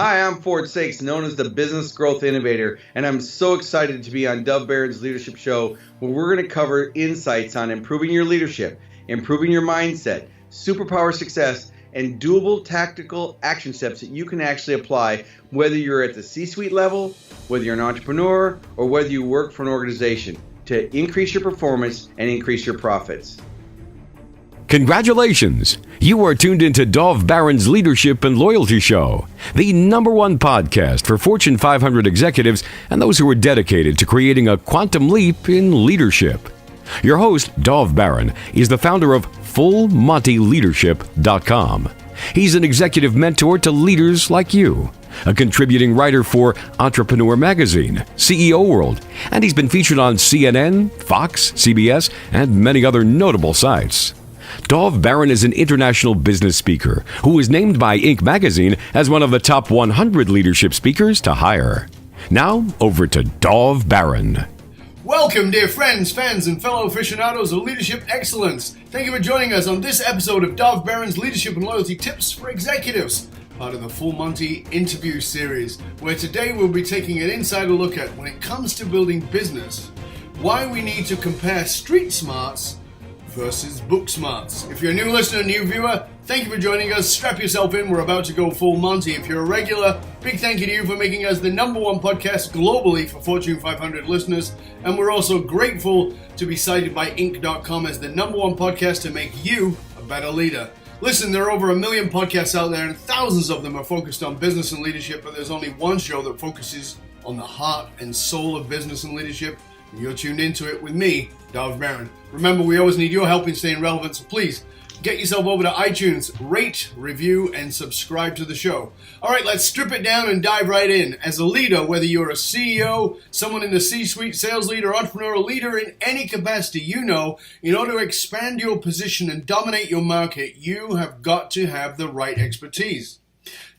Hi, I'm Ford Saeks, known as the Business Growth Innovator, and I'm so excited to be on Dove Barron's Leadership Show, where we're going to cover insights on improving your leadership, improving your mindset, superpower success, and doable tactical action steps that you can actually apply, whether you're at the C-suite level, whether you're an entrepreneur, or whether you work for an organization, to increase your performance and increase your profits. Congratulations! You are tuned into Dove Barron's Leadership and Loyalty Show, the #1 podcast for Fortune 500 executives and those who are dedicated to creating a quantum leap in leadership. Your host, Dove Barron, is the founder of FullMontyLeadership.com. He's an executive mentor to leaders like you, a contributing writer for Entrepreneur Magazine, CEO World, and he's been featured on CNN, Fox, CBS, and many other notable sites. Dove Barron is an international business speaker who was named by Inc. magazine as one of the top 100 leadership speakers to hire. Now, over to Dove Barron. Welcome, dear friends, fans, and fellow aficionados of leadership excellence. Thank you for joining us on this episode of Dove Barron's Leadership and Loyalty Tips for Executives, part of the Full Monty interview series, where today we'll be taking an insider look at, when it comes to building business, why we need to compare street smarts versus book smarts. If you're a new listener, new viewer, thank you for joining us. Strap yourself in. We're about to go full Monty. If you're a regular, big thank you to you for making us the #1 podcast globally for Fortune 500 listeners. And we're also grateful to be cited by Inc.com as the #1 podcast to make you a better leader. Listen, there are over 1 million podcasts out there, and thousands of them are focused on business and leadership, but there's only one show that focuses on the heart and soul of business and leadership. And you're tuned into it with me, Dove Barron. Remember, we always need your help in staying relevant, so please get yourself over to iTunes, rate, review, and subscribe to the show. All right, let's strip it down and dive right in. As a leader, whether you're a CEO, someone in the C-suite, sales leader, entrepreneurial leader in any capacity, you know, in order to expand your position and dominate your market, you have got to have the right expertise.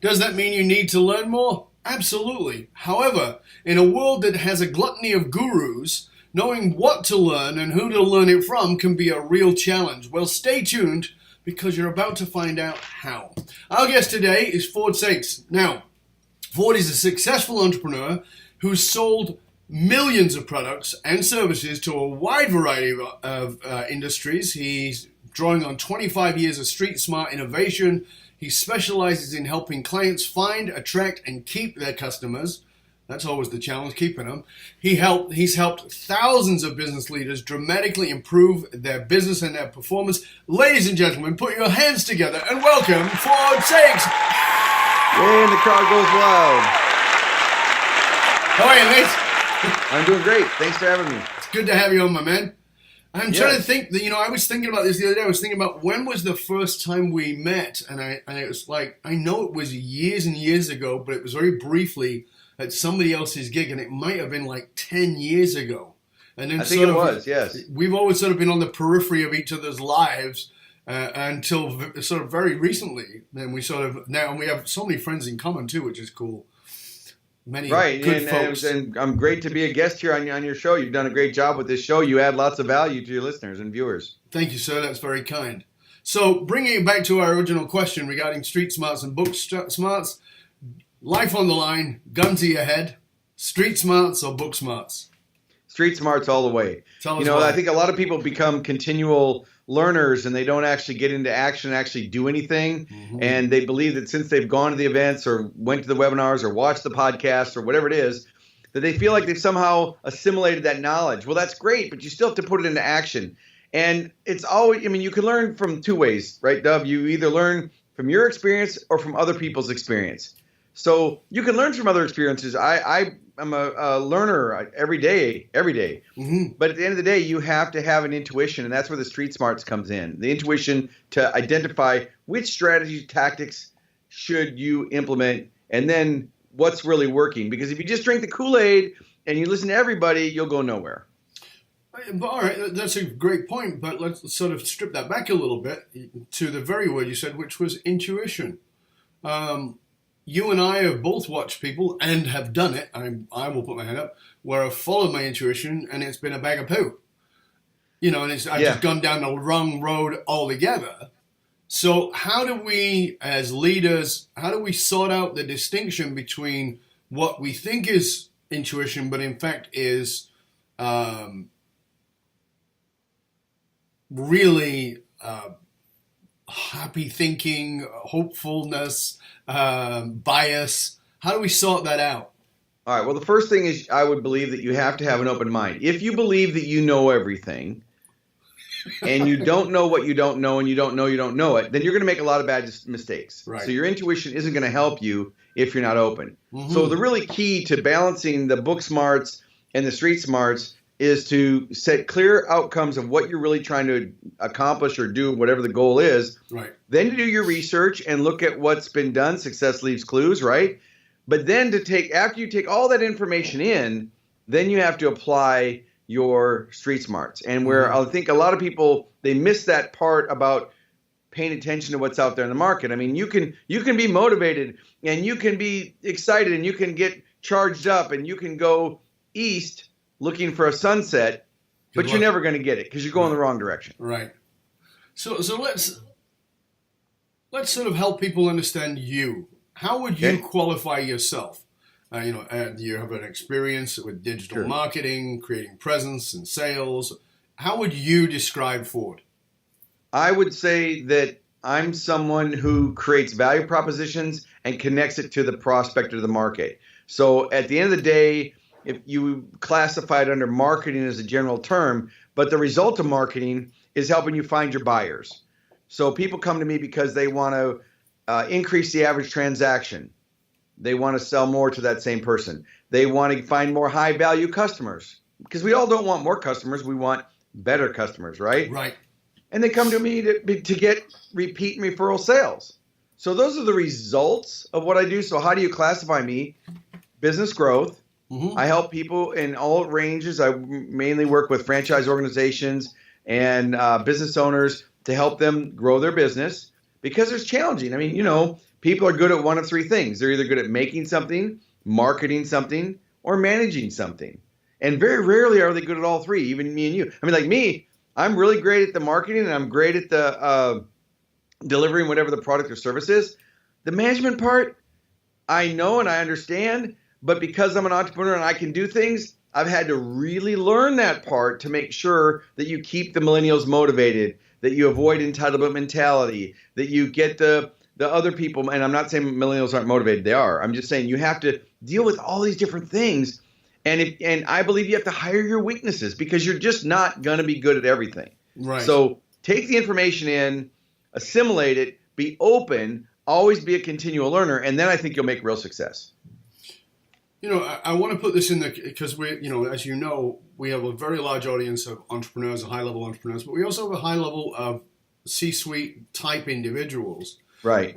Does that mean you need to learn more? Absolutely. However, in a world that has a gluttony of gurus, knowing what to learn and who to learn it from can be a real challenge. Well, stay tuned because you're about to find out how. Our guest today is Ford Saeks. Now, Ford is a successful entrepreneur who's sold millions of products and services to a wide variety of industries. He's drawing on 25 years of street smart innovation. He specializes in helping clients find, attract, and keep their customers. That's always the challenge, keeping them. He's helped thousands of business leaders dramatically improve their business and their performance. Ladies and gentlemen, put your hands together and welcome Ford Saeks. Yay, and the crowd goes wild. How are you, mate? I'm doing great. Thanks for having me. It's good to have you on, my man. I'm trying to think that, I was thinking about this the other day. I was thinking about when was the first time we met, and it was like, I know it was years and years ago, but it was very briefly at somebody else's gig, and it might have been like 10 years ago. And then I think it was, yes. We've always sort of been on the periphery of each other's lives until sort of very recently. Then we now we have so many friends in common too, which is cool. Many good folks. And I'm great to be a guest here on your show. You've done a great job with this show. You add lots of value to your listeners and viewers. Thank you, sir. That's very kind. So bringing it back to our original question regarding street smarts and book smarts, life on the line, gun to your head, street smarts or book smarts? Street smarts all the way. I think a lot of people become continual learners and they don't actually get into action and actually do anything. Mm-hmm. And they believe that since they've gone to the events or went to the webinars or watched the podcast or whatever it is, that they feel like they've somehow assimilated that knowledge. Well, that's great, but you still have to put it into action. And it's always, you can learn from two ways, right, Dove? You either learn from your experience or from other people's experience. So you can learn from other experiences. I'm a learner every day. Mm-hmm. But at the end of the day, you have to have an intuition, and that's where the street smarts comes in. The intuition to identify which strategy tactics should you implement, and then what's really working. Because if you just drink the Kool-Aid and you listen to everybody, you'll go nowhere. All right, that's a great point, but let's sort of strip that back a little bit to the very word you said, which was intuition. You and I have both watched people and have done it, I will put my hand up, where I've followed my intuition and it's been a bag of poo. And I've just gone down the wrong road altogether. So how do we, as leaders, how do we sort out the distinction between what we think is intuition, but in fact is really happy thinking, hopefulness, bias? How do we sort that out? All right. Well, the first thing is I would believe that you have to have an open mind. If you believe that you know everything and you don't know what you don't know and you don't know it, then you're going to make a lot of bad mistakes. Right. So your intuition isn't going to help you if you're not open. Mm-hmm. So the really key to balancing the book smarts and the street smarts is to set clear outcomes of what you're really trying to accomplish or do, whatever the goal is. Right. Then to do your research and look at what's been done. Success leaves clues, right? But then after you take all that information in, then you have to apply your street smarts. And where I think a lot of people, they miss that part about paying attention to what's out there in the market. I mean, you can be motivated and you can be excited and you can get charged up and you can go east looking for a sunset, but you're never going to get it because you're going the wrong direction. Right. So let's sort of help people understand you. How would you qualify yourself? You have an experience with digital marketing, creating presence and sales. How would you describe Ford? I would say that I'm someone who creates value propositions and connects it to the prospect of the market. So at the end of the day, if you classify it under marketing as a general term, but the result of marketing is helping you find your buyers. So people come to me because they want to increase the average transaction. They want to sell more to that same person. They want to find more high value customers because we all don't want more customers. We want better customers, right? Right. And they come to me to get repeat and referral sales. So those are the results of what I do. So how do you classify me? Business growth. Mm-hmm. I help people in all ranges. I mainly work with franchise organizations and business owners to help them grow their business because it's challenging. I mean, people are good at one of three things. They're either good at making something, marketing something, or managing something. And very rarely are they good at all three, even me and you. I mean, like me, I'm really great at the marketing and I'm great at the delivering whatever the product or service is. The management part, I know and I understand, but because I'm an entrepreneur and I can do things, I've had to really learn that part to make sure that you keep the millennials motivated, that you avoid entitlement mentality, that you get the other people, and I'm not saying millennials aren't motivated, they are. I'm just saying you have to deal with all these different things. And I believe you have to hire your weaknesses because you're just not going to be good at everything. Right. So take the information in, assimilate it, be open, always be a continual learner, and then I think you'll make real success. I want to put this in there because as you know, we have a very large audience of entrepreneurs, high-level entrepreneurs, but we also have a high level of C-suite type individuals. Right.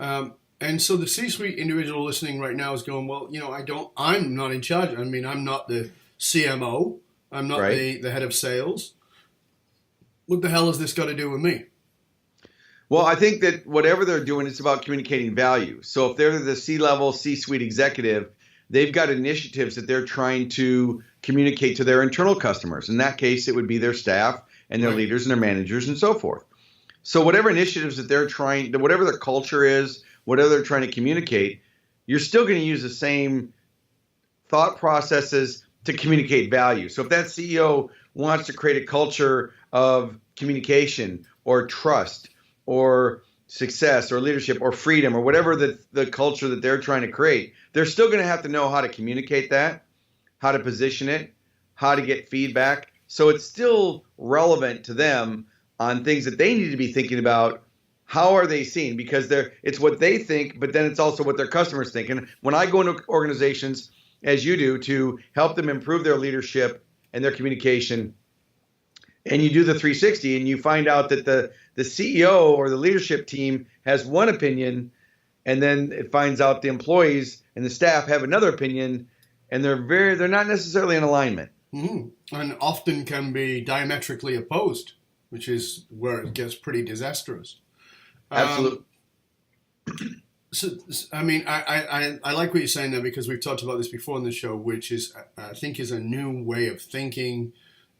And so the C-suite individual listening right now is going, well, I'm not in charge. I mean, I'm not the CMO. I'm not the head of sales. What the hell has this got to do with me? Well, I think that whatever they're doing, it's about communicating value. So if they're the C-level, C-suite executive, they've got initiatives that they're trying to communicate to their internal customers. In that case, it would be their staff and their leaders and their managers and so forth. So whatever initiatives that they're trying, whatever their culture is, whatever they're trying to communicate, you're still going to use the same thought processes to communicate value. So if that CEO wants to create a culture of communication or trust or success or leadership or freedom or whatever the culture that they're trying to create, they're still going to have to know how to communicate that, how to position it, how to get feedback. So it's still relevant to them on things that they need to be thinking about. How are they seen? Because it's what they think, but then it's also what their customers think. And when I go into organizations, as you do, to help them improve their leadership and their communication, and you do the 360 and you find out that the CEO or the leadership team has one opinion, and then it finds out the employees and the staff have another opinion, and they're not necessarily in alignment. Mm-hmm. And often can be diametrically opposed, which is where it gets pretty disastrous. Absolutely. So, I mean, I like what you're saying there because we've talked about this before in the show, which is, I think, is a new way of thinking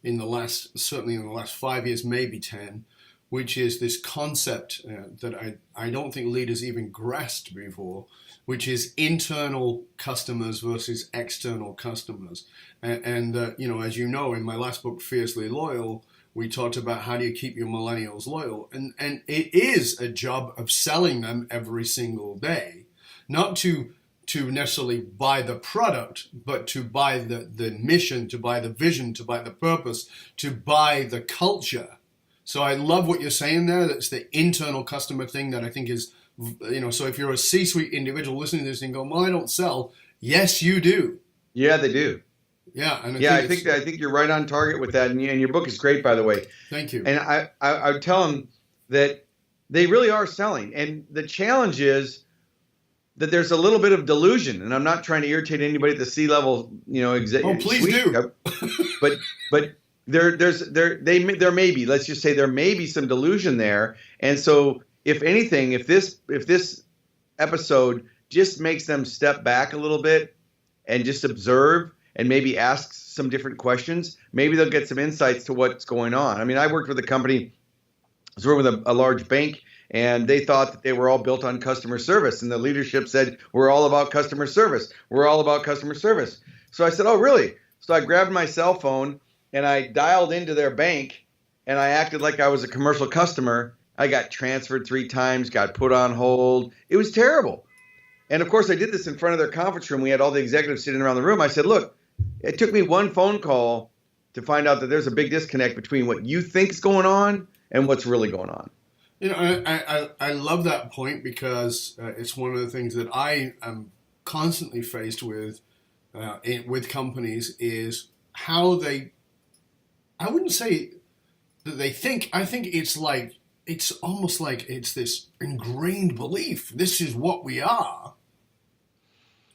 certainly in the last 5 years, maybe 10, which is this concept that I don't think leaders even grasped before, which is internal customers versus external customers. And as you know, in my last book, Fiercely Loyal, we talked about how do you keep your millennials loyal. And it is a job of selling them every single day, not to necessarily buy the product, but to buy the mission, to buy the vision, to buy the purpose, to buy the culture. So I love what you're saying there. That's the internal customer thing that I think is, so if you're a C-suite individual listening to this and going, well, I don't sell. Yes, you do. Yeah, they do. Yeah. And I think you're right on target with that. And your book is great, by the way. Thank you. And I would tell them that they really are selling. And the challenge is that there's a little bit of delusion. And I'm not trying to irritate anybody at the C-level, executive. Oh, please do. But there may be, let's just say there may be some delusion there. And so if anything, if this episode just makes them step back a little bit and just observe and maybe ask some different questions, maybe they'll get some insights to what's going on. I mean, I worked with a company, I was working with a large bank, and they thought that they were all built on customer service. And the leadership said, we're all about customer service. We're all about customer service. So I said, oh, really? So I grabbed my cell phone and I dialed into their bank and I acted like I was a commercial customer. I got transferred 3 times, got put on hold. It was terrible. And of course, I did this in front of their conference room. We had all the executives sitting around the room. I said, look, it took me one phone call to find out that there's a big disconnect between what you think is going on and what's really going on. I love that point because it's one of the things that I am constantly faced with companies is how they, I wouldn't say that they think, I think it's almost like it's this ingrained belief. This is what we are.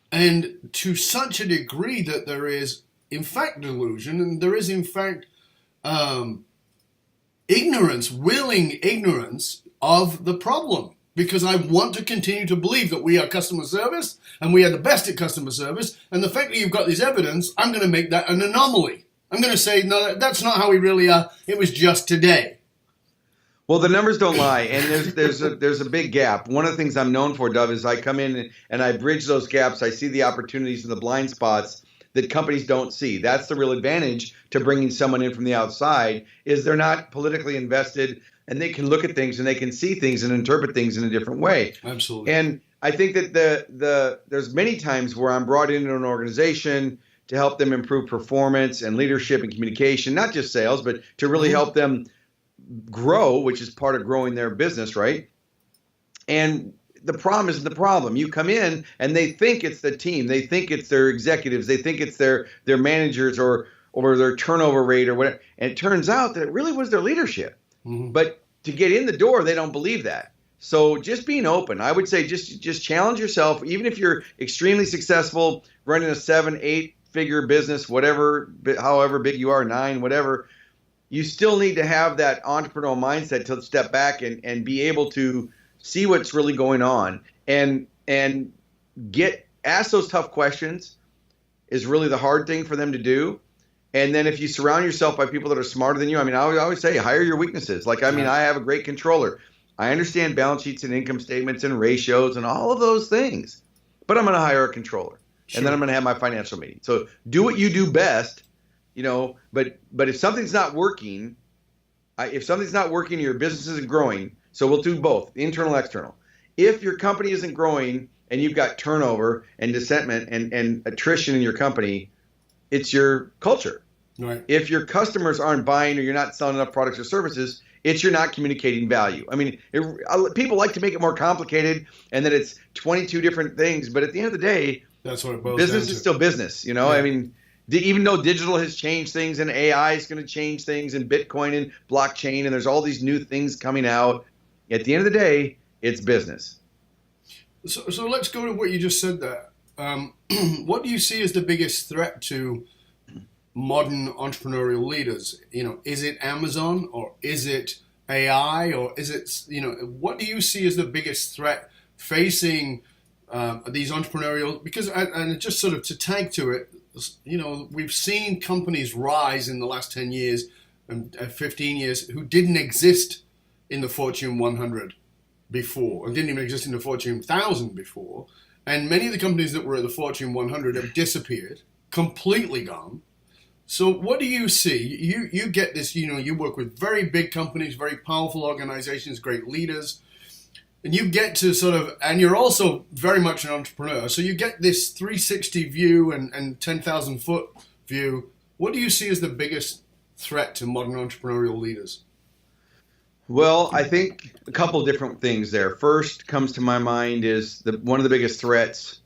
And to such a degree that there is, in fact, delusion, and there is, in fact, ignorance, willing ignorance of the problem. Because I want to continue to believe that we are customer service, and we are the best at customer service, and the fact that you've got this evidence, I'm going to make that an anomaly. I'm going to say, no, that's not how we really are. It was just today. Well, the numbers don't lie, and there's a big gap. One of the things I'm known for, Dove, is I come in and I bridge those gaps. I see the opportunities and the blind spots that companies don't see. That's the real advantage to bringing someone in from the outside, is they're not politically invested, and they can look at things and they can see things and interpret things in a different way. Absolutely. And I think that there's many times where I'm brought into an organization to help them improve performance and leadership and communication, not just sales, but to really help them grow, which is part of growing their business, right? And the problem isn't the problem. You come in and they think it's the team. They think it's their executives. They think it's their managers or their turnover rate or whatever. And it turns out that it really was their leadership. Mm-hmm. But to get in the door, they don't believe that. So just being open, I would say just challenge yourself. Even if you're extremely successful running a 7-8 figure business, whatever, however big you are, 9, whatever, you still need to have that entrepreneurial mindset to step back and be able to see what's really going on and ask those tough questions is really the hard thing for them to do. And then if you surround yourself by people that are smarter than you, I mean, I always say hire your weaknesses. Like, I mean, I have a great controller. I understand balance sheets and income statements and ratios and all of those things, but I'm going to hire a controller. Sure. And then I'm going to have my financial meeting. So do what you do best. But if something's not working, and your business isn't growing, so we'll do both, internal, external. If your company isn't growing and you've got turnover and dissentment and attrition in your company, it's your culture. Right. If your customers aren't buying or you're not selling enough products or services, it's you're not communicating value. I mean, people like to make it more complicated and that it's 22 different things, but at the end of the day, that's what it boils business down to. Is still business. Yeah. I mean, even though digital has changed things and AI is going to change things and Bitcoin and blockchain and there's all these new things coming out, at the end of the day, it's business. So let's go to what you just said there. What do you see as the biggest threat to modern entrepreneurial leaders? Is it Amazon or is it AI or is it, what do you see as the biggest threat facing these entrepreneurial, because, and just sort of to tag to it, we've seen companies rise in the last 10 years and 15 years who didn't exist in the Fortune 100 before, and didn't even exist in the Fortune 1000 before. And many of the companies that were at the Fortune 100 have disappeared, completely gone. So what do you see? You get this, you work with very big companies, very powerful organizations, great leaders, and you get to and you're also very much an entrepreneur. So you get this 360 view and 10,000 foot view. What do you see as the biggest threat to modern entrepreneurial leaders? Well, I think a couple different things there. First comes to my mind is one of the biggest threats,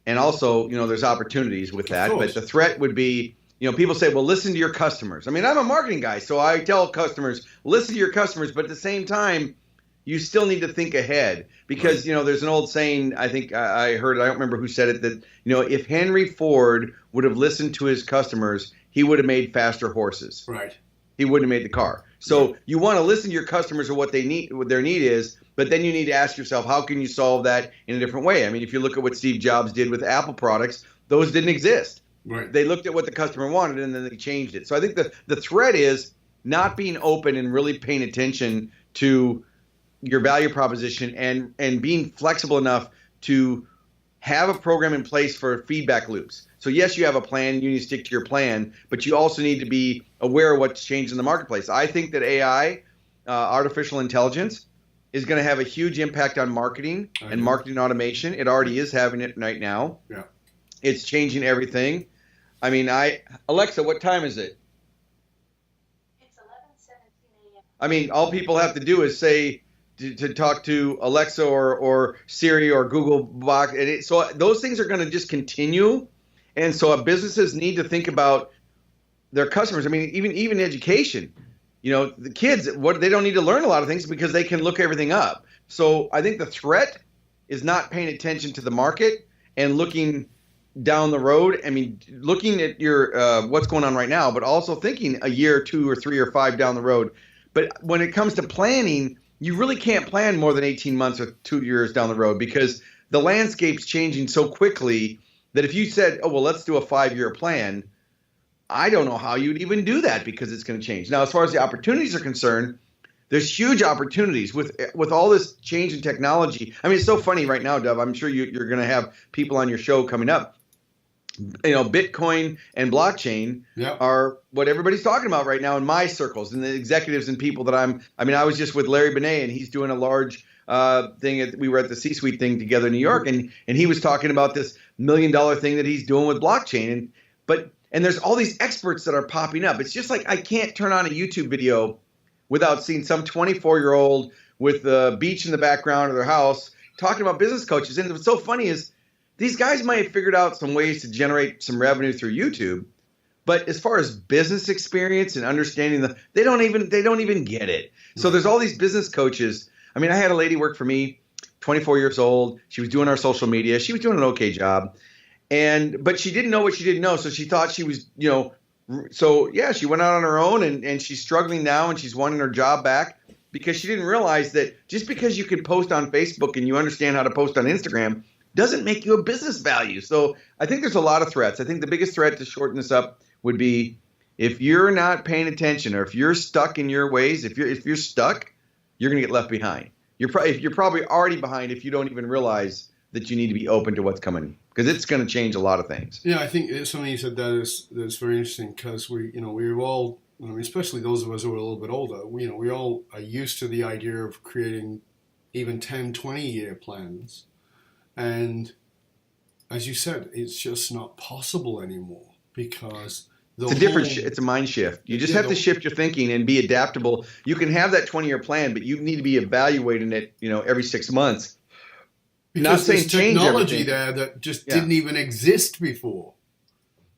and also, there's opportunities with that, but the threat would be, people say, well, listen to your customers. I mean, I'm a marketing guy, so I tell customers, listen to your customers, but at the same time, you still need to think ahead because, there's an old saying, I think I heard, I don't remember who said it, that, if Henry Ford would have listened to his customers, he would have made faster horses. Right. He wouldn't have made the car. So you want to listen to your customers or what they need, what their need is, but then you need to ask yourself, how can you solve that in a different way? I mean, if you look at what Steve Jobs did with Apple products, those didn't exist. Right. They looked at what the customer wanted and then they changed it. So I think the threat is not being open and really paying attention to your value proposition and being flexible enough to have a program in place for feedback loops. So yes, you have a plan, you need to stick to your plan, but you also need to be aware of what's changed in the marketplace. I think that AI, artificial intelligence, is going to have a huge impact on marketing and marketing automation. It already is having it right now. Yeah. It's changing everything. I mean, Alexa, what time is it? It's 11:17 a.m. I mean, all people have to do is say to talk to Alexa or Siri or Google Box. So those things are going to just continue. And so businesses need to think about their customers. I mean, even education, the kids, they don't need to learn a lot of things because they can look everything up. So I think the threat is not paying attention to the market and looking down the road. I mean, looking at your what's going on right now, but also thinking a year, 2 or 3 or 5 down the road. But when it comes to planning, you really can't plan more than 18 months or 2 years down the road because the landscape's changing so quickly that if you said, oh, well, let's do a 5-year plan, I don't know how you'd even do that because it's going to change. Now, as far as the opportunities are concerned, there's huge opportunities with all this change in technology. I mean, it's so funny right now, Dov. I'm sure you're going to have people on your show coming up. Bitcoin and blockchain are what everybody's talking about right now in my circles and the executives and people that I was just with Larry Benet and he's doing a large thing. We were at the CSuite thing together in New York and he was talking about this $1 million thing that he's doing with blockchain. And there's all these experts that are popping up. It's just like I can't turn on a YouTube video without seeing some 24-year-old with the beach in the background of their house talking about business coaches. And what's so funny is these guys might have figured out some ways to generate some revenue through YouTube, but as far as business experience and understanding they don't even get it. So there's all these business coaches. I mean, I had a lady work for me, 24 years old. She was doing our social media. She was doing an okay job. But she didn't know what she didn't know. So she thought she was, she went out on her own and she's struggling now and she's wanting her job back because she didn't realize that just because you can post on Facebook and you understand how to post on Instagram doesn't make you a business value. So I think there's a lot of threats. I think the biggest threat to shorten this up would be if you're not paying attention or if you're stuck in your ways, if you're stuck, you're going to get left behind. You're probably already behind if you don't even realize that you need to be open to what's coming because it's going to change a lot of things. Yeah, I think something you said that's very interesting because we're all, especially those of us who are a little bit older, we all are used to the idea of creating even 10, 20-year plans. And as you said, it's just not possible anymore because it's a mind shift. You just have to shift your thinking and be adaptable. You can have that 20-year plan, but you need to be evaluating it, every 6 months. Because not saying change technology there that just didn't even exist before.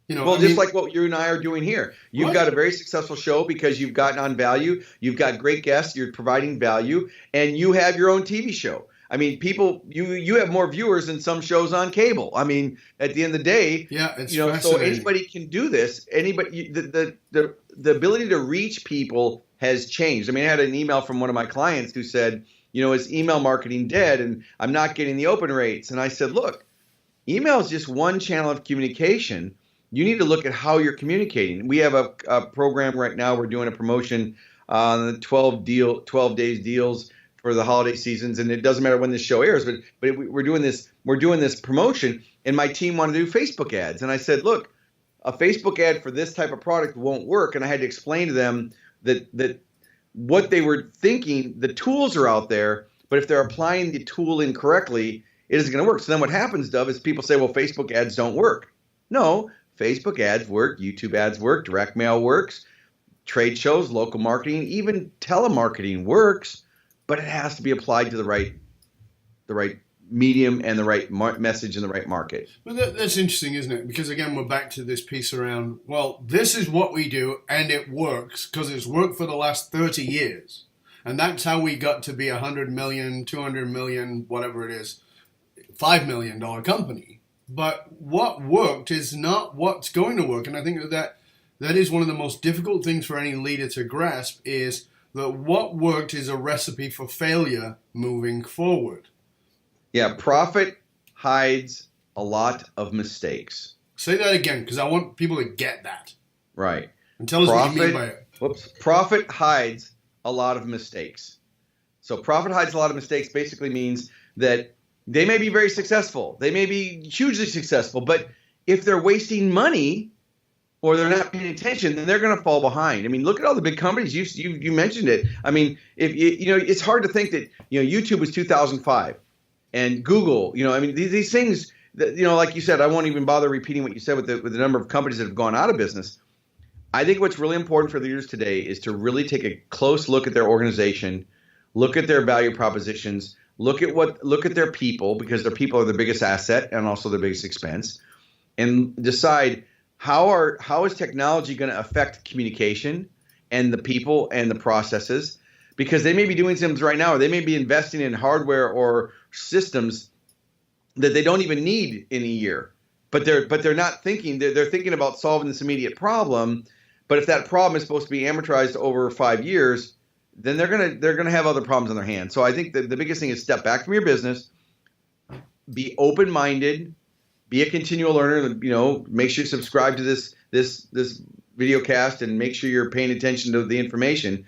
Like what you and I are doing here. You've got a very successful show because you've gotten on value. You've got great guests. You're providing value, and you have your own TV show. I mean, people, you have more viewers than some shows on cable. I mean, at the end of the day, so anybody can do this. Anybody, the ability to reach people has changed. I mean, I had an email from one of my clients who said, is email marketing dead? And I'm not getting the open rates. And I said, look, email is just one channel of communication. You need to look at how you're communicating. We have a program right now. We're doing a promotion the 12 days deals for the holiday seasons, and it doesn't matter when this show airs, but we're doing this promotion, and my team wanted to do Facebook ads, and I said, look, a Facebook ad for this type of product won't work, and I had to explain to them that what they were thinking, the tools are out there, but if they're applying the tool incorrectly, it isn't going to work. So then what happens, Dove, is people say, well, Facebook ads don't work. No, Facebook ads work, YouTube ads work, direct mail works, trade shows, local marketing, even telemarketing works, but it has to be applied to the right medium and the right message in the right market. Well, that's interesting, isn't it? Because again, we're back to this piece around, well, this is what we do and it works because it's worked for the last 30 years. And that's how we got to be a $100 million, $200 million, whatever it is, $5 million company. But what worked is not what's going to work. And I think that is one of the most difficult things for any leader to grasp, is that what worked is a recipe for failure moving forward. Yeah, profit hides a lot of mistakes. Say that again, because I want people to get that. Right. And tell us what you mean by it. Profit hides a lot of mistakes. So profit hides a lot of mistakes basically means that they may be very successful. They may be hugely successful, but if they're wasting money or they're not paying attention, then they're going to fall behind. I mean, look at all the big companies. You mentioned it. I mean, if it's hard to think that, YouTube was 2005 and Google, I mean, these things that, like you said, I won't even bother repeating what you said with the number of companies that have gone out of business. I think what's really important for leaders today is to really take a close look at their organization, look at their value propositions, look at their people, because their people are the biggest asset and also the biggest expense, and decide how is technology going to affect communication and the people and the processes, because they may be doing things right now, or they may be investing in hardware or systems that they don't even need in a year, but they're not thinking. They're thinking about solving this immediate problem. But if that problem is supposed to be amortized over 5 years, then they're gonna have other problems on their hands. So I think the biggest thing is step back from your business, be open-minded, be a continual learner. Make sure you subscribe to this video cast and make sure you're paying attention to the information.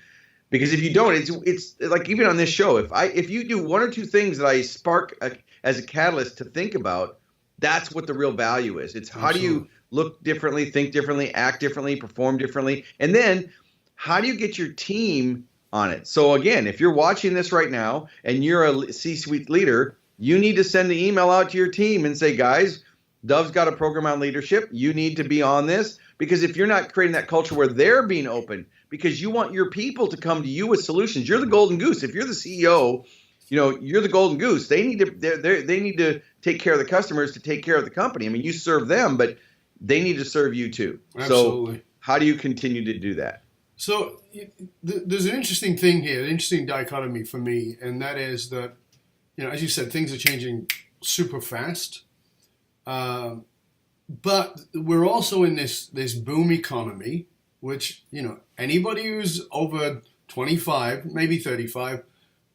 Because if you don't, it's like even on this show, if you do one or two things that I spark as a catalyst to think about, that's what the real value is. It's how do you look differently, think differently, act differently, perform differently, and then how do you get your team on it? So again, if you're watching this right now and you're a C-suite leader, you need to send the email out to your team and say, guys, Dove's got a program on leadership. You need to be on this, because if you're not creating that culture where they're being open, because you want your people to come to you with solutions. You're the golden goose. If you're the CEO, you're the golden goose. They need to take care of the customers to take care of the company. I mean, you serve them, but they need to serve you too. Absolutely. So how do you continue to do that? So there's an interesting thing here, an interesting dichotomy for me, and that is that, as you said, things are changing super fast. But we're also in this boom economy, which, anybody who's over 25, maybe 35,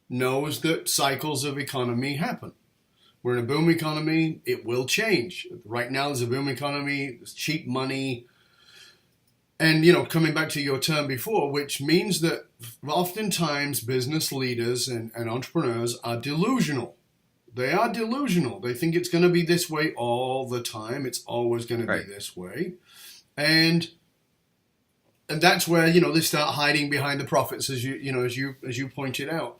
knows that cycles of economy happen. We're in a boom economy. It will change. Right now, there's a boom economy. There's cheap money. And, coming back to your term before, which means that oftentimes business leaders and entrepreneurs are delusional. They are delusional. They think it's going to be this way all the time. It's always going to be this way. And that's where, they start hiding behind the profits, as you pointed out.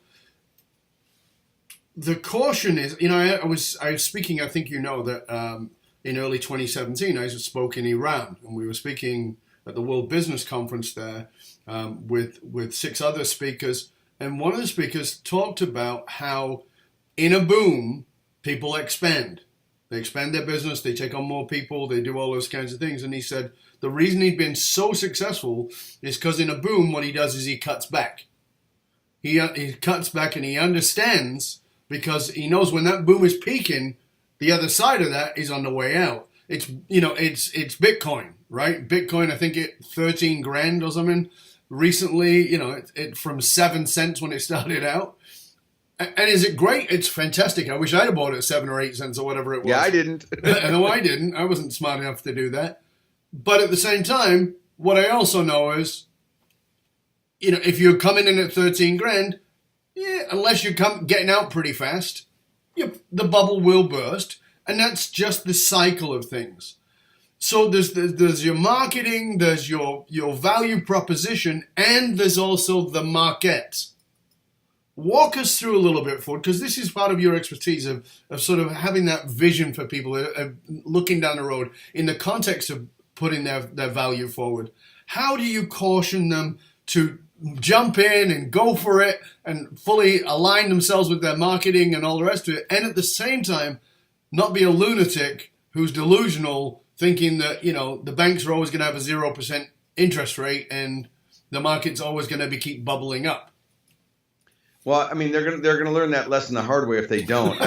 The caution is, I was speaking, I think that in early 2017, I spoke in Iran, and we were speaking at the World Business Conference there with 6 other speakers. And one of the speakers talked about how in a boom, people expand. They expand their business, they take on more people, they do all those kinds of things. And he said the reason he'd been so successful is because in a boom, what he does is he cuts back. He cuts back, and he understands, because he knows when that boom is peaking, the other side of that is on the way out. It's it's Bitcoin, right? Bitcoin, I think it 13 grand or something recently. It from 7 cents when it started out. And is it great? It's fantastic. I wish I'd have bought it at 7 or 8 cents or whatever it was. Yeah, I didn't. No, I didn't. I wasn't smart enough to do that. But at the same time, what I also know is, if you're coming in at 13 grand, unless you're getting out pretty fast, the bubble will burst. And that's just the cycle of things. So there's your marketing, there's your value proposition, and there's also the market. Walk us through a little bit, Ford, because this is part of your expertise of sort of having that vision for people, looking down the road in the context of putting their value forward. How do you caution them to jump in and go for it and fully align themselves with their marketing and all the rest of it, and at the same time not be a lunatic who's delusional, thinking that the banks are always going to have a 0% interest rate and the market's always going to keep bubbling up? Well, I mean, they're gonna learn that lesson the hard way if they don't.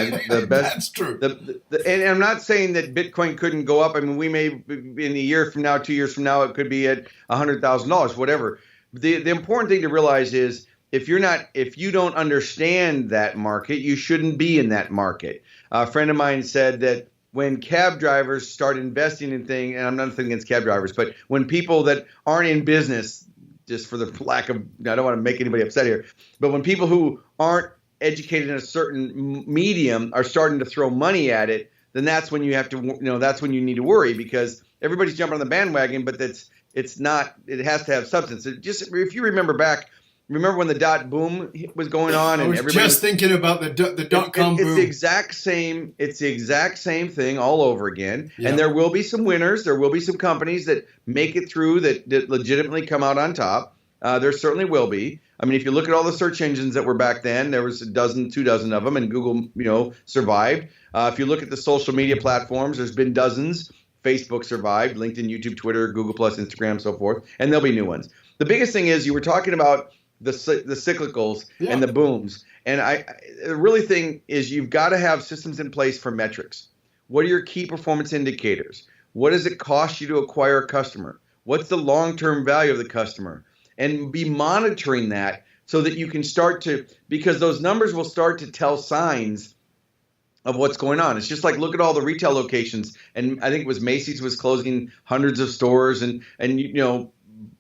That's true. And I'm not saying that Bitcoin couldn't go up. I mean, we may in a year from now, 2 years from now, it could be at $100,000, whatever. The important thing to realize is if you don't understand that market, you shouldn't be in that market. A friend of mine said that when cab drivers start investing in things, and I'm not thinking against cab drivers, but when people that aren't in business, just for the lack of, I don't want to make anybody upset here, but when people who aren't educated in a certain medium are starting to throw money at it, then that's when you have to, that's when you need to worry, because everybody's jumping on the bandwagon, but it's not, it has to have substance. If you remember when the dot boom was going on, and I was just thinking about the dot-com boom. It's the exact same thing all over again. Yeah. And there will be some winners. There will be some companies that make it through that legitimately come out on top. There certainly will be. I mean, if you look at all the search engines that were back then, there was 2 dozen of them, and Google, survived. If you look at the social media platforms, there's been dozens. Facebook survived, LinkedIn, YouTube, Twitter, Google+, Instagram, so forth, and there'll be new ones. The biggest thing is you were talking about the cyclicals and the booms. And the really thing is you've got to have systems in place for metrics. What are your key performance indicators? What does it cost you to acquire a customer? What's the long-term value of the customer? And be monitoring that so that you can because those numbers will start to tell signs of what's going on. It's just like, look at all the retail locations. And I think it was Macy's was closing hundreds of stores. And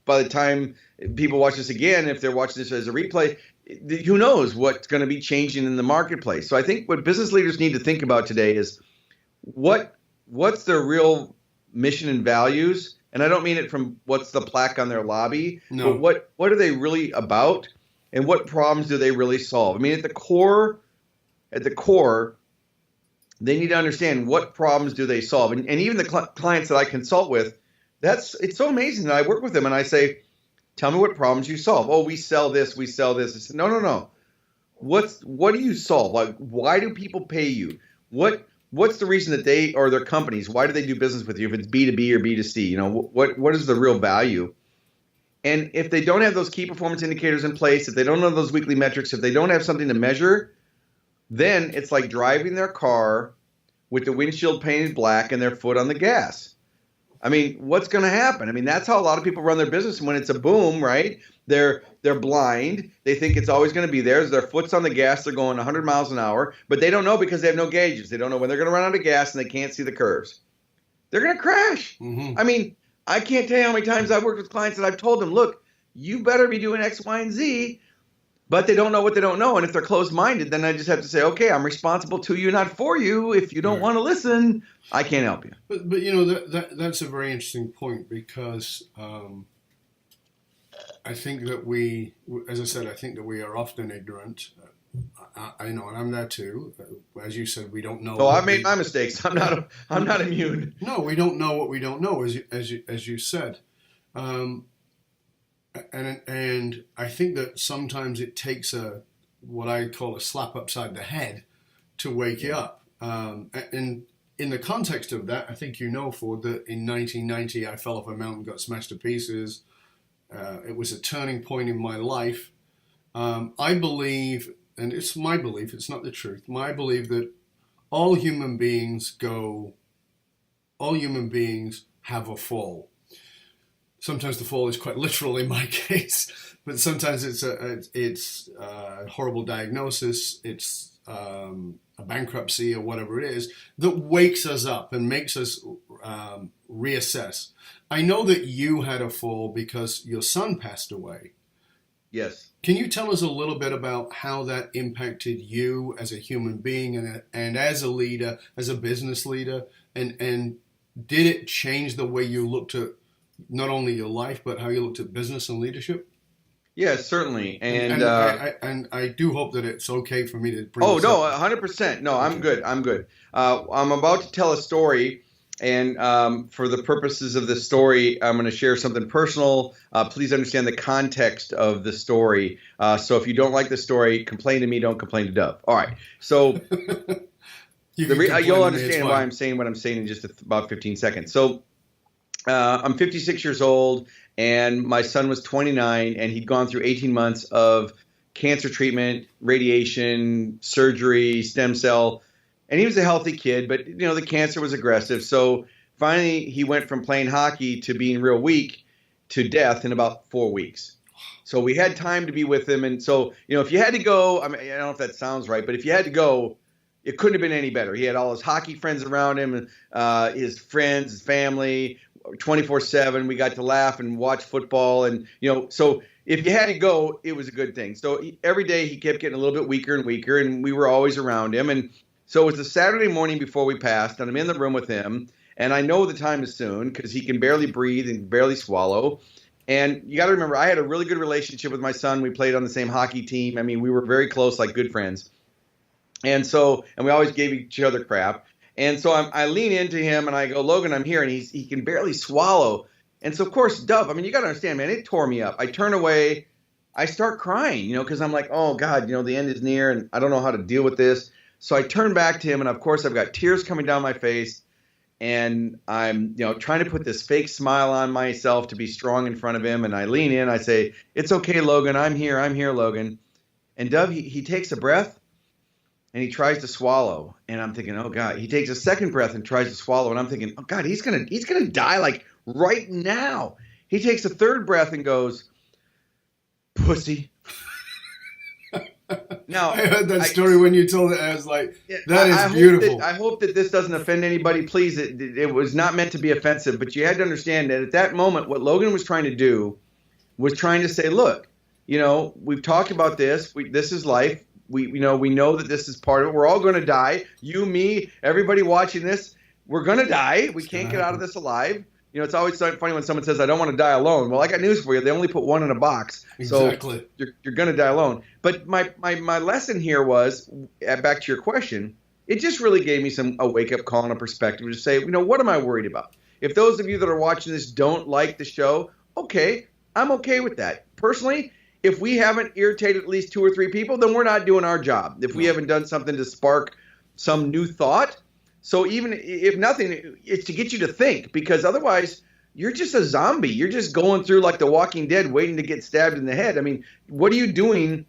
by the time people watch this again, if they're watching this as a replay, who knows what's going to be changing in the marketplace. So I think what business leaders need to think about today is what's their real mission and values. And I don't mean it from what's the plaque on their lobby, but what are they really about, and what problems do they really solve? I mean, at the core, they need to understand what problems do they solve. And even the clients that I consult with, it's so amazing that I work with them and I say, tell me what problems you solve. Oh, we sell this. I said, no. What do you solve? Like, why do people pay you? What's the reason that they or their companies, why do they do business with you if it's B2B or B2C? What is the real value? And if they don't have those key performance indicators in place, if they don't know those weekly metrics, if they don't have something to measure, then it's like driving their car with the windshield painted black and their foot on the gas. I mean, what's going to happen? I mean, that's how a lot of people run their business. When it's a boom, right? They're blind. They think it's always going to be there. Their foot's on the gas. They're going 100 miles an hour, but they don't know because they have no gauges. They don't know when they're going to run out of gas and they can't see the curves. They're going to crash. Mm-hmm. I mean, I can't tell you how many times I've worked with clients that I've told them, look, you better be doing X, Y, and Z, but they don't know what they don't know. And if they're closed-minded, then I just have to say, okay, I'm responsible to you, not for you. If you don't want to listen, I can't help you. But that's a very interesting point, because I think that we, as I said, I think that we are often ignorant. I know, and I'm there too. As you said, we don't know. Oh, I've made my mistakes. I'm not immune. No, we don't know what we don't know, as you said. And I think that sometimes it takes what I call a slap upside the head to wake you up. And in the context of that, I think Ford, that in 1990 I fell off a mountain, got smashed to pieces. It was a turning point in my life. I believe, and it's my belief, it's not the truth, my belief that all human beings have a fall. Sometimes the fall is quite literal in my case, but sometimes it's a horrible diagnosis, it's a bankruptcy or whatever it is that wakes us up and makes us reassess. I know that you had a fall because your son passed away. Yes. Can you tell us a little bit about how that impacted you as a human being and as a leader, as a business leader, and did it change the way you looked at not only your life but how you looked at business and leadership? Yes, certainly. And I do hope that it's okay for me to bring Oh, this no, up. 100%. No, I'm good. I'm good. I'm about to tell a story, and for the purposes of this story, I'm going to share something personal. Please understand the context of the story. So if you don't like the story, complain to me. Don't complain to Dove. All right. So you'll understand why I'm saying what I'm saying in just about 15 seconds. So I'm 56 years old, and my son was 29, and he'd gone through 18 months of cancer treatment, radiation, surgery, stem cell, and he was a healthy kid, but the cancer was aggressive. So finally, he went from playing hockey to being real weak to death in about 4 weeks. So we had time to be with him, and so if you had to go, I don't know if that sounds right, but if you had to go, it couldn't have been any better. He had all his hockey friends around him, his friends, his family. 24/7, we got to laugh and watch football, and so if you had to go, it was a good thing. So every day he kept getting a little bit weaker and weaker, and we were always around him. And so it was a Saturday morning before we passed, and I'm in the room with him, and I know the time is soon because he can barely breathe and barely swallow. And you got to remember, I had a really good relationship with my son. We played on the same hockey team. I mean, we were very close, like good friends. And we always gave each other crap. And so I lean into him and I go, Logan, I'm here. And he can barely swallow. And so, of course, Dove, you got to understand, man, it tore me up. I turn away. I start crying, because I'm like, oh, God, the end is near and I don't know how to deal with this. So I turn back to him. And, of course, I've got tears coming down my face. And I'm, trying to put this fake smile on myself to be strong in front of him. And I lean in. I say, it's okay, Logan. I'm here, Logan. And Dove, he takes a breath. And he tries to swallow, and I'm thinking, oh God. He takes a second breath and tries to swallow, and I'm thinking, oh God, he's gonna die like right now. He takes a third breath and goes, pussy. Now I heard that story when you told it. I was like, that is beautiful. I hope that this doesn't offend anybody. Please, it was not meant to be offensive, but you had to understand that at that moment, what Logan was trying to do was trying to say, look, we've talked about this. This is life. We know that this is part of it. We're all going to die. You, me, everybody watching this, we're going to die. We can't get out of this alive. It's always funny when someone says, I don't want to die alone. Well, I got news for you. They only put one in a box. Exactly. So you're going to die alone. But my lesson here was, back to your question, it just really gave me a wake-up call and a perspective to say, what am I worried about? If those of you that are watching this don't like the show, okay, I'm okay with that. Personally, if we haven't irritated at least 2 or 3 people, then we're not doing our job. If we haven't done something to spark some new thought. So even if nothing, it's to get you to think, because otherwise you're just a zombie. You're just going through like The Walking Dead waiting to get stabbed in the head. I mean, what are you doing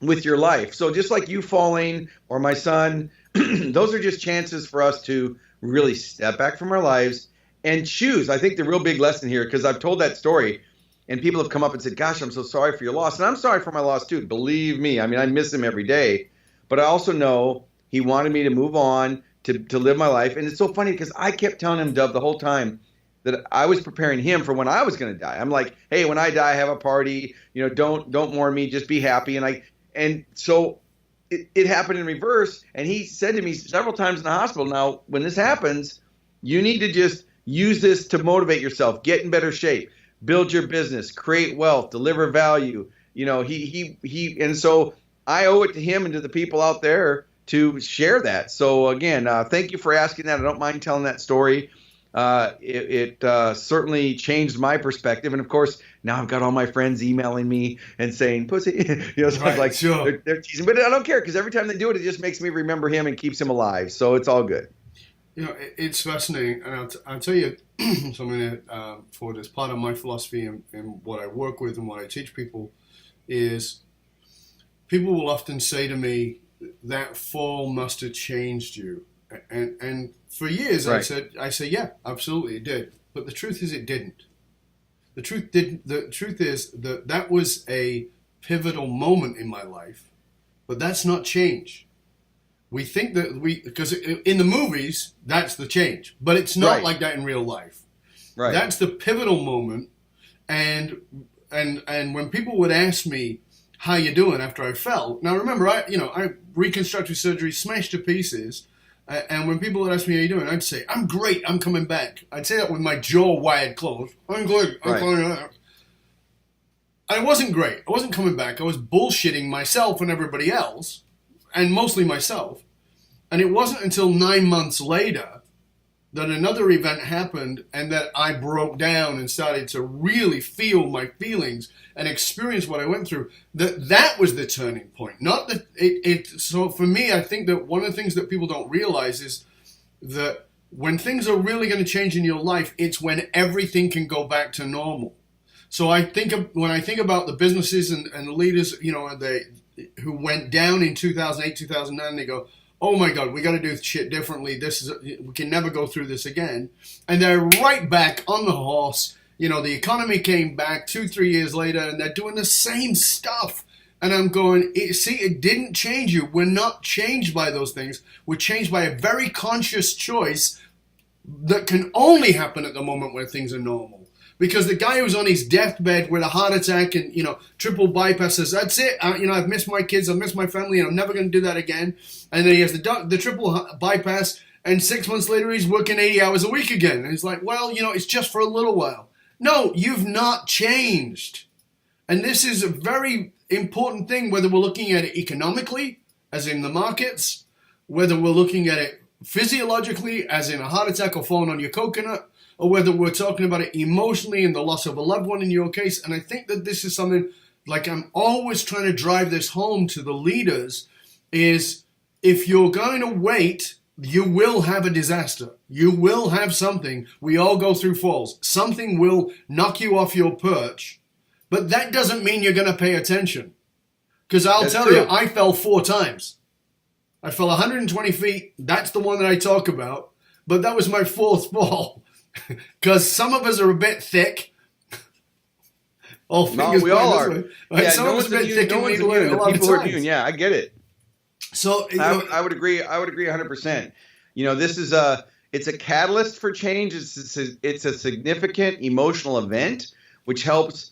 with your life? So just like you falling or my son, those are just chances for us to really step back from our lives and choose. I think the real big lesson here, because I've told that story, and people have come up and said, gosh, I'm so sorry for your loss. And I'm sorry for my loss too. Believe me. I mean, I miss him every day. But I also know he wanted me to move on, to live my life. And it's so funny because I kept telling him, Dove, the whole time that I was preparing him for when I was going to die. I'm like, hey, when I die, have a party. Don't mourn me. Just be happy. And so it happened in reverse. And he said to me several times in the hospital, now, when this happens, you need to just use this to motivate yourself, get in better shape. Build your business, create wealth, deliver value. And so I owe it to him and to the people out there to share that. So again, thank you for asking that. I don't mind telling that story. It certainly changed my perspective. And of course, now I've got all my friends emailing me and saying, pussy, so right, it's like, sure. They're teasing, but I don't care because every time they do it, it just makes me remember him and keeps him alive. So it's all good. It's fascinating, and I'll tell you something that Ford, as part of my philosophy and what I work with and what I teach people is people will often say to me, that fall must have changed you. And for years right. I say, yeah, absolutely it did. But the truth is it didn't. The truth is that was a pivotal moment in my life, but that's not change. We think that because in the movies, that's the change, but it's not right. like that in real life. Right. That's the pivotal moment. And and when people would ask me, how you doing after I fell? Now remember, I reconstructive surgery, smashed to pieces. And when people would ask me how you doing, I'd say, I'm great, I'm coming back. I'd say that with my jaw wired closed. I'm good, I'm coming back. I wasn't great. I wasn't coming back. I was bullshitting myself and everybody else, and mostly myself. And it wasn't until 9 months later that another event happened and that I broke down and started to really feel my feelings and experience what I went through. That was the turning point. Not that so for me, I think that one of the things that people don't realize is that when things are really going to change in your life, it's when everything can go back to normal. So when I think about the businesses and the leaders, who went down in 2008, 2009, they go, oh my God, we got to do shit differently. We can never go through this again. And they're right back on the horse. The economy came back 2-3 years later and they're doing the same stuff. And I'm going, it didn't change you. We're not changed by those things. We're changed by a very conscious choice that can only happen at the moment where things are normal. Because the guy who's on his deathbed with a heart attack and, triple bypass says, that's it. I've missed my kids, I've missed my family, and I'm never going to do that again. And then he has the triple bypass, and 6 months later he's working 80 hours a week again. And he's like, well, it's just for a little while. No, you've not changed. And this is a very important thing, whether we're looking at it economically, as in the markets, whether we're looking at it physiologically, as in a heart attack or falling on your coconut, or whether we're talking about it emotionally and the loss of a loved one in your case. And I think that this is something, like I'm always trying to drive this home to the leaders, is if you're going to wait, you will have a disaster. You will have something. We all go through falls. Something will knock you off your perch, but that doesn't mean you're going to pay attention. Because I'll tell you, I fell 4 times. I fell 120 feet. That's the one that I talk about. But that was my 4th fall. Because some of us are a bit thick. All fingers we all are. Right? Yeah, some of us are a bit thick and we learn a lot of people are times. immune. Yeah, I get it. So I would agree. I would agree 100%. This is it's a catalyst for change. It's a significant emotional event which helps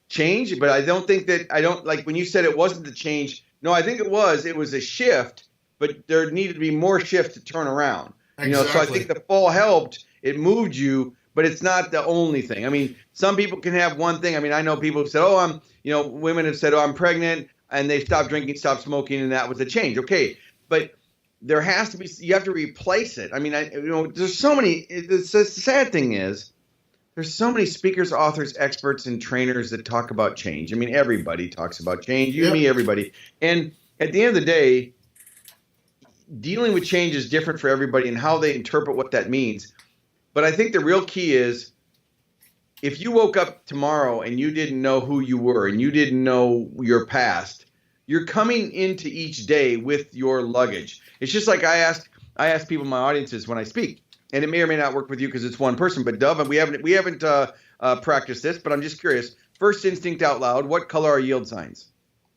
change. But I don't like when you said it wasn't the change. No, I think it was. It was a shift, but there needed to be more shift to turn around. Exactly. So I think the fall helped. It moved you, but it's not the only thing. I mean, some people can have one thing. I mean, I know people have said, women have said, I'm pregnant, and they stopped drinking, stopped smoking, and that was a change. Okay, but there has to be, you have to replace it. I mean, there's so many, the sad thing is, there's so many speakers, authors, experts, and trainers that talk about change. I mean, everybody talks about change, you, me, everybody. And at the end of the day, dealing with change is different for everybody and how they interpret what that means. But I think the real key is, if you woke up tomorrow and you didn't know who you were and you didn't know your past, you're coming into each day with your luggage. It's just like I ask people in my audiences when I speak, and it may or may not work with you because it's one person. But Dove, and we haven't practiced this, but I'm just curious. First instinct out loud: what color are yield signs?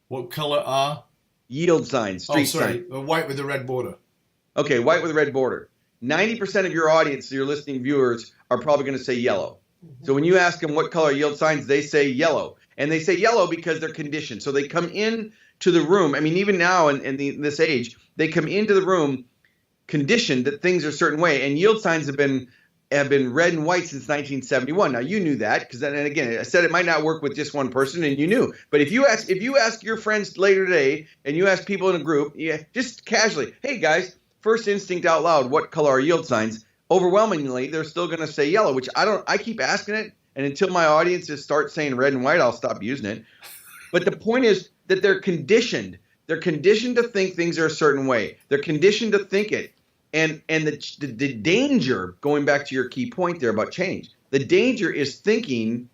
What color are yield signs? Street signs. White with a red border. Okay, white with a red border. 90% of your audience, your listening viewers, are probably going to say yellow. So when you ask them what color yield signs, they say yellow. And they say yellow because they're conditioned. So they come in to the room. I mean, even now in this age, they come into the room conditioned that things are a certain way. And yield signs have been red and white since 1971. Now, you knew that because then, and again, I said it might not work with just one person, and you knew. But if you ask your friends later today, and you ask people in a group, just casually, hey guys, first instinct out loud, what color are yield signs? Overwhelmingly, they're still going to say yellow, which I keep asking it, and until my audiences start saying red and white, I'll stop using it. But the point is that they're conditioned. They're conditioned to think things are a certain way. They're conditioned to think it. And the danger, going back to your key point there about change, the danger is thinking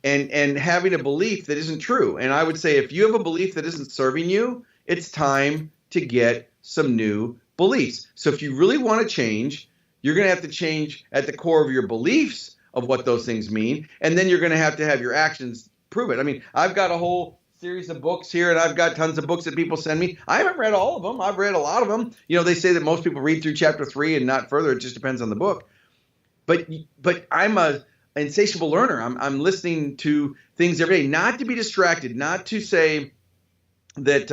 and having a belief that isn't true. And I would say if you have a belief that isn't serving you, it's time to get some new beliefs. So if you really want to change, you're going to have to change at the core of your beliefs of what those things mean. And then you're going to have your actions prove it. I mean, I've got a whole series of books here, and I've got tons of books that people send me. I haven't read all of them. I've read a lot of them. They say that most people read through chapter 3 and not further. It just depends on the book. But I'm insatiable learner. I'm listening to things every day, not to be distracted, not to say that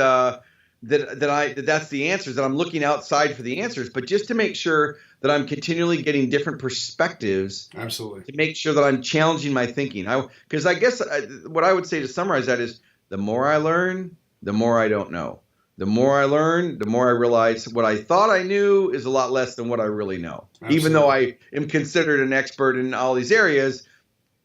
that's the answers, that I'm looking outside for the answers, but just to make sure that I'm continually getting different perspectives. Absolutely. To make sure that I'm challenging my thinking. Because I guess what I would say to summarize that is, the more I learn, the more I don't know. The more I learn, the more I realize what I thought I knew is a lot less than what I really know. Absolutely. Even though I am considered an expert in all these areas,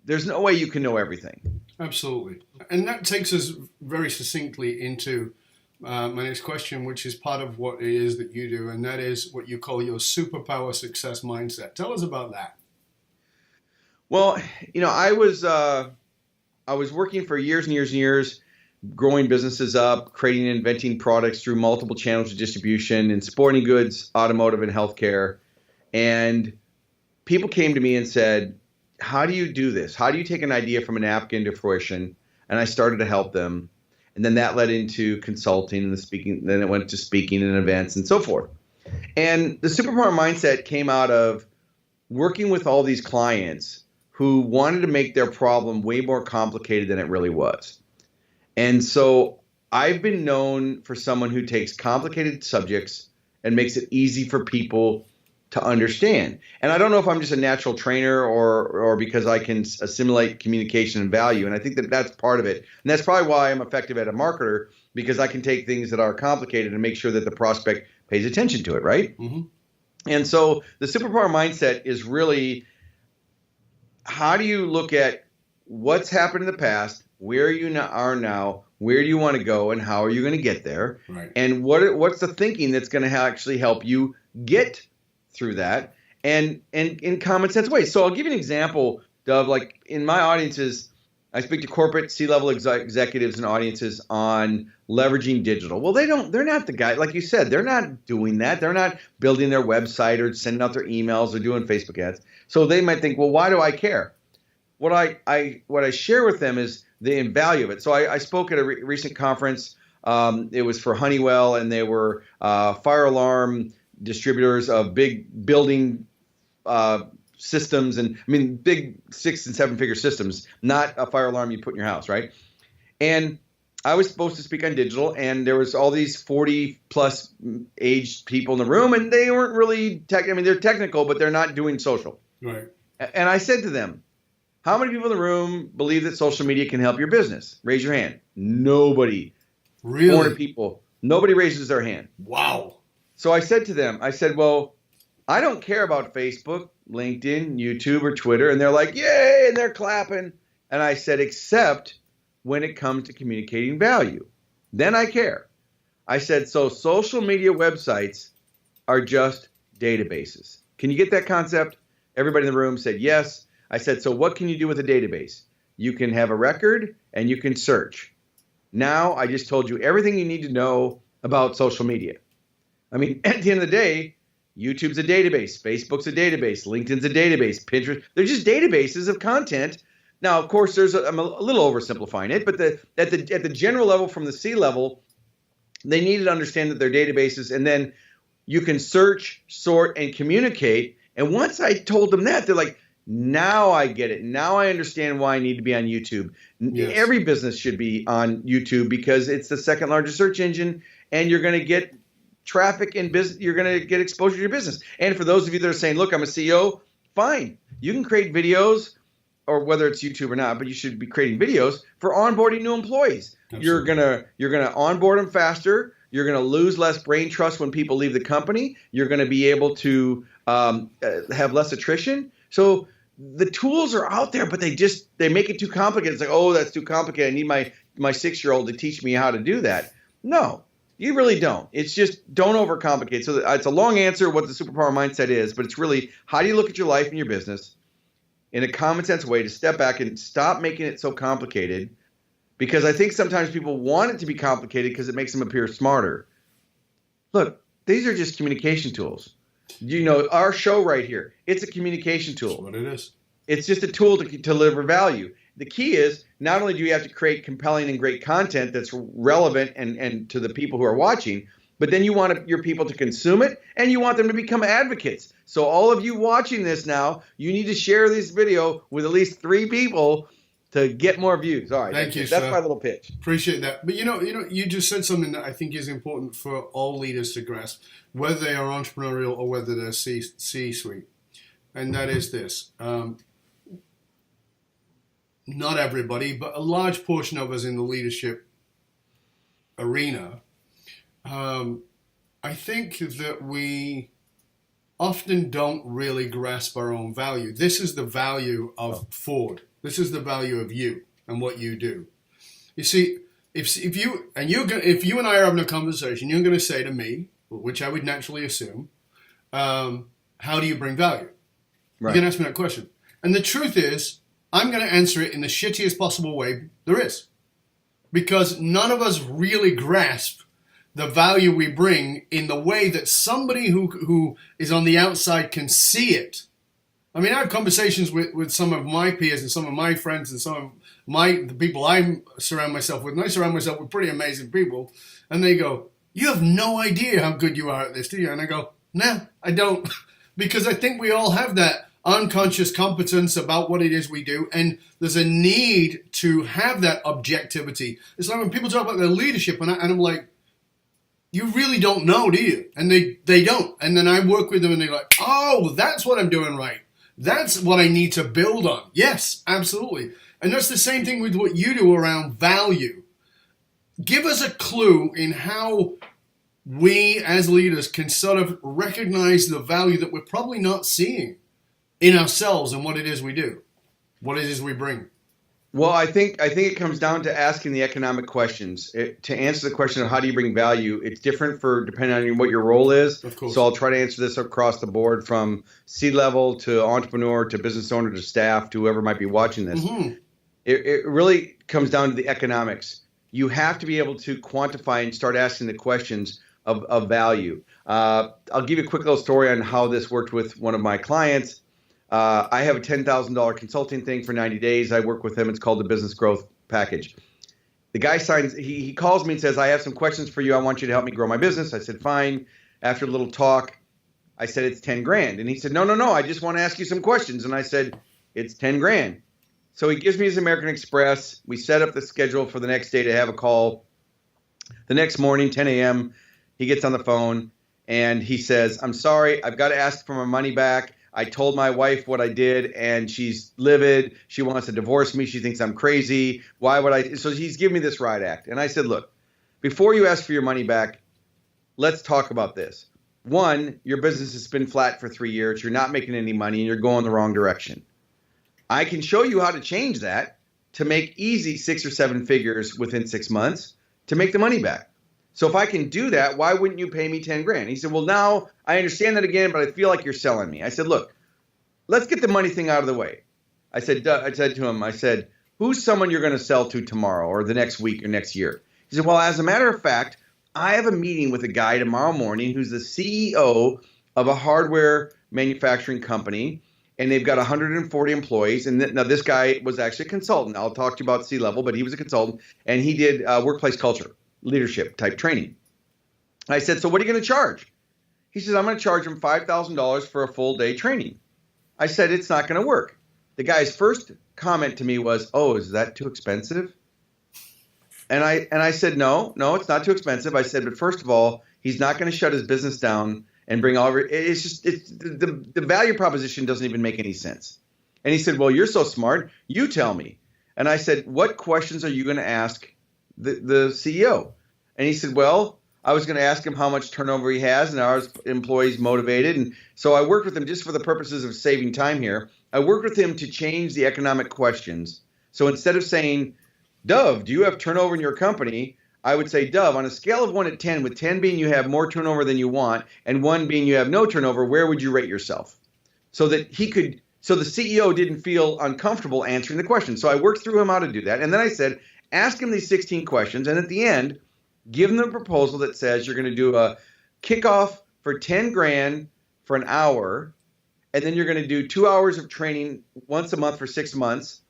there's no way you can know everything. Absolutely. And that takes us very succinctly into my next question, which is part of what it is that you do, and that is what you call your superpower success mindset. Tell us about that. Well, I was working for years and years and years, growing businesses up, creating and inventing products through multiple channels of distribution in sporting goods, automotive, and healthcare. And people came to me and said, how do you do this? How do you take an idea from a napkin to fruition? And I started to help them. And then that led into consulting and the speaking. Then it went to speaking and events and so forth. And the superpower mindset came out of working with all these clients who wanted to make their problem way more complicated than it really was. And so I've been known for someone who takes complicated subjects and makes it easy for people to understand. And I don't know if I'm just a natural trainer or because I can assimilate communication and value. And I think that that's part of it. And that's probably why I'm effective as a marketer, because I can take things that are complicated and make sure that the prospect pays attention to it, right? Mm-hmm. And so the superpower mindset is really, how do you look at what's happened in the past, where you are now, where do you want to go, and how are you going to get there? Right. And what's the thinking that's going to actually help you get through that, and in common sense ways. So I'll give you an example of, like, in my audiences, I speak to corporate C-level executives and audiences on leveraging digital. Well, they're not the guy, like you said, they're not doing that. They're not building their website or sending out their emails or doing Facebook ads. So they might think, well, why do I care? What I share with them is the value of it. So I spoke at a recent conference. It was for Honeywell, and they were fire alarm distributors of big building systems, and I mean big 6- and 7-figure systems, not a fire alarm you put in your house, right? And I was supposed to speak on digital, and there was all these 40-plus aged people in the room, and they weren't really they're technical, but they're not doing social. Right. And I said to them, how many people in the room believe that social media can help your business? Raise your hand. Nobody. Really? 400 people. Nobody raises their hand. Wow. So I said to them, well, I don't care about Facebook, LinkedIn, YouTube, or Twitter. And they're like, yay, and they're clapping. And I said, except when it comes to communicating value. Then I care. I said, so social media websites are just databases. Can you get that concept? Everybody in the room said yes. I said, so what can you do with a database? You can have a record and you can search. Now I just told you everything you need to know about social media. I mean, at the end of the day, YouTube's a database, Facebook's a database, LinkedIn's a database, Pinterest. They're just databases of content. Now, of course, I'm a little oversimplifying it, but at the general level, from the C level, they need to understand that they're databases, and then you can search, sort, and communicate. And once I told them that, they're like, now I get it. Now I understand why I need to be on YouTube. Yes. Every business should be on YouTube because it's the second largest search engine, and you're going to get traffic in business. You're going to get exposure to your business. And for those of you that are saying, look, I'm a CEO, fine. You can create videos, or whether it's YouTube or not, but you should be creating videos for onboarding new employees. Absolutely. You're gonna onboard them faster. You're going to lose less brain trust when people leave the company. You're going to be able to have less attrition. So the tools are out there, but they make it too complicated. It's like, oh, that's too complicated. I need my 6-year-old to teach me how to do that. No, you really don't. It's just don't overcomplicate. So it's a long answer what the superpower mindset is, but it's really, how do you look at your life and your business in a common sense way to step back and stop making it so complicated? Because I think sometimes people want it to be complicated because it makes them appear smarter. Look, these are just communication tools. You know, our show right here, it's a communication tool. That's what it is. It's just a tool to deliver value. The key is, not only do you have to create compelling and great content that's relevant and to the people who are watching, but then you want your people to consume it, and you want them to become advocates. So all of you watching this now, you need to share this video with at least 3 people to get more views. All right. Thank you, That's sir. my little pitch. Appreciate that. But you just said something that I think is important for all leaders to grasp, whether they are entrepreneurial or whether they're C-suite. And that is this. Not everybody, but a large portion of us in the leadership arena, I think that we often don't really grasp our own value. This is the value of Ford. This is the value of you and what you do. You see, if you and I are having a conversation, you're going to say to me, which I would naturally assume, how do you bring value? Right. You're going to ask me that question. And the truth is, I'm going to answer it in the shittiest possible way there is. Because none of us really grasp the value we bring in the way that somebody who is on the outside can see it. I mean, I have conversations with some of my peers and some of my friends and some of the people I surround myself with. And I surround myself with pretty amazing people. And they go, you have no idea how good you are at this, do you? And I go, no, I don't. Because I think we all have that unconscious competence about what it is we do. And there's a need to have that objectivity. It's like when people talk about their leadership and I'm like, you really don't know, do you? And they don't. And then I work with them and they're like, oh, that's what I'm doing right. That's what I need to build on. Yes, absolutely. And that's the same thing with what you do around value. Give us a clue in how we as leaders can sort of recognize the value that we're probably not seeing in ourselves and what it is we do, what it is we bring. Well, I think it comes down to asking the economic questions. To answer the question of how do you bring value, it's different for depending on what your role is. Of course. So I'll try to answer this across the board from C-level to entrepreneur to business owner to staff to whoever might be watching this. Mm-hmm. It really comes down to the economics. You have to be able to quantify and start asking the questions of value. I'll give you a quick little story on how this worked with one of my clients. I have a $10,000 consulting thing for 90 days. I work with him. It's called the Business Growth Package. The guy signs, he calls me and says, I have some questions for you. I want you to help me grow my business. I said, fine. After a little talk, I said, it's 10 grand. And he said, no. I just want to ask you some questions. And I said, it's 10 grand. So he gives me his American Express. We set up the schedule for the next day to have a call. The next morning, 10 a.m., he gets on the phone and he says, I'm sorry, I've got to ask for my money back. I told my wife what I did, and she's livid. She wants to divorce me. She thinks I'm crazy. Why would I? So he's giving me this riot act. And I said, look, before you ask for your money back, let's talk about this. One, your business has been flat for 3 years. You're not making any money, and you're going the wrong direction. I can show you how to change that to make easy 6 or 7 figures within 6 months to make the money back. So if I can do that, why wouldn't you pay me 10 grand? He said, well, now I understand that again, but I feel like you're selling me. I said, look, let's get the money thing out of the way. I said to him, who's someone you're going to sell to tomorrow or the next week or next year? He said, well, as a matter of fact, I have a meeting with a guy tomorrow morning who's the CEO of a hardware manufacturing company, and they've got 140 employees. And now this guy was actually a consultant. I'll talk to you about C-level, but he was a consultant, and he did workplace culture, leadership type training. I said, so what are you going to charge? He says, I'm going to charge him $5,000 for a full day training. I said, it's not going to work. The guy's first comment to me was, oh, is that too expensive? And I said, no, it's not too expensive. I said, but first of all, he's not going to shut his business down and bring all the value proposition doesn't even make any sense. And he said, well, you're so smart. You tell me. And I said, what questions are you going to ask the CEO? And he said, well, I was going to ask him how much turnover he has and are his employees motivated. And so I worked with him just for the purposes of saving time here. I worked with him to change the economic questions. So instead of saying, Dove, do you have turnover in your company? I would say, Dove, on a scale of 1 to 10, with 10 being you have more turnover than you want and 1 being you have no turnover, where would you rate yourself? So that so the CEO didn't feel uncomfortable answering the question. So I worked through him how to do that. And then I said, ask him these 16 questions. And at the end, give them a proposal that says you're going to do a kickoff for 10 grand for an hour. And then you're going to do 2 hours of training once a month for 6 months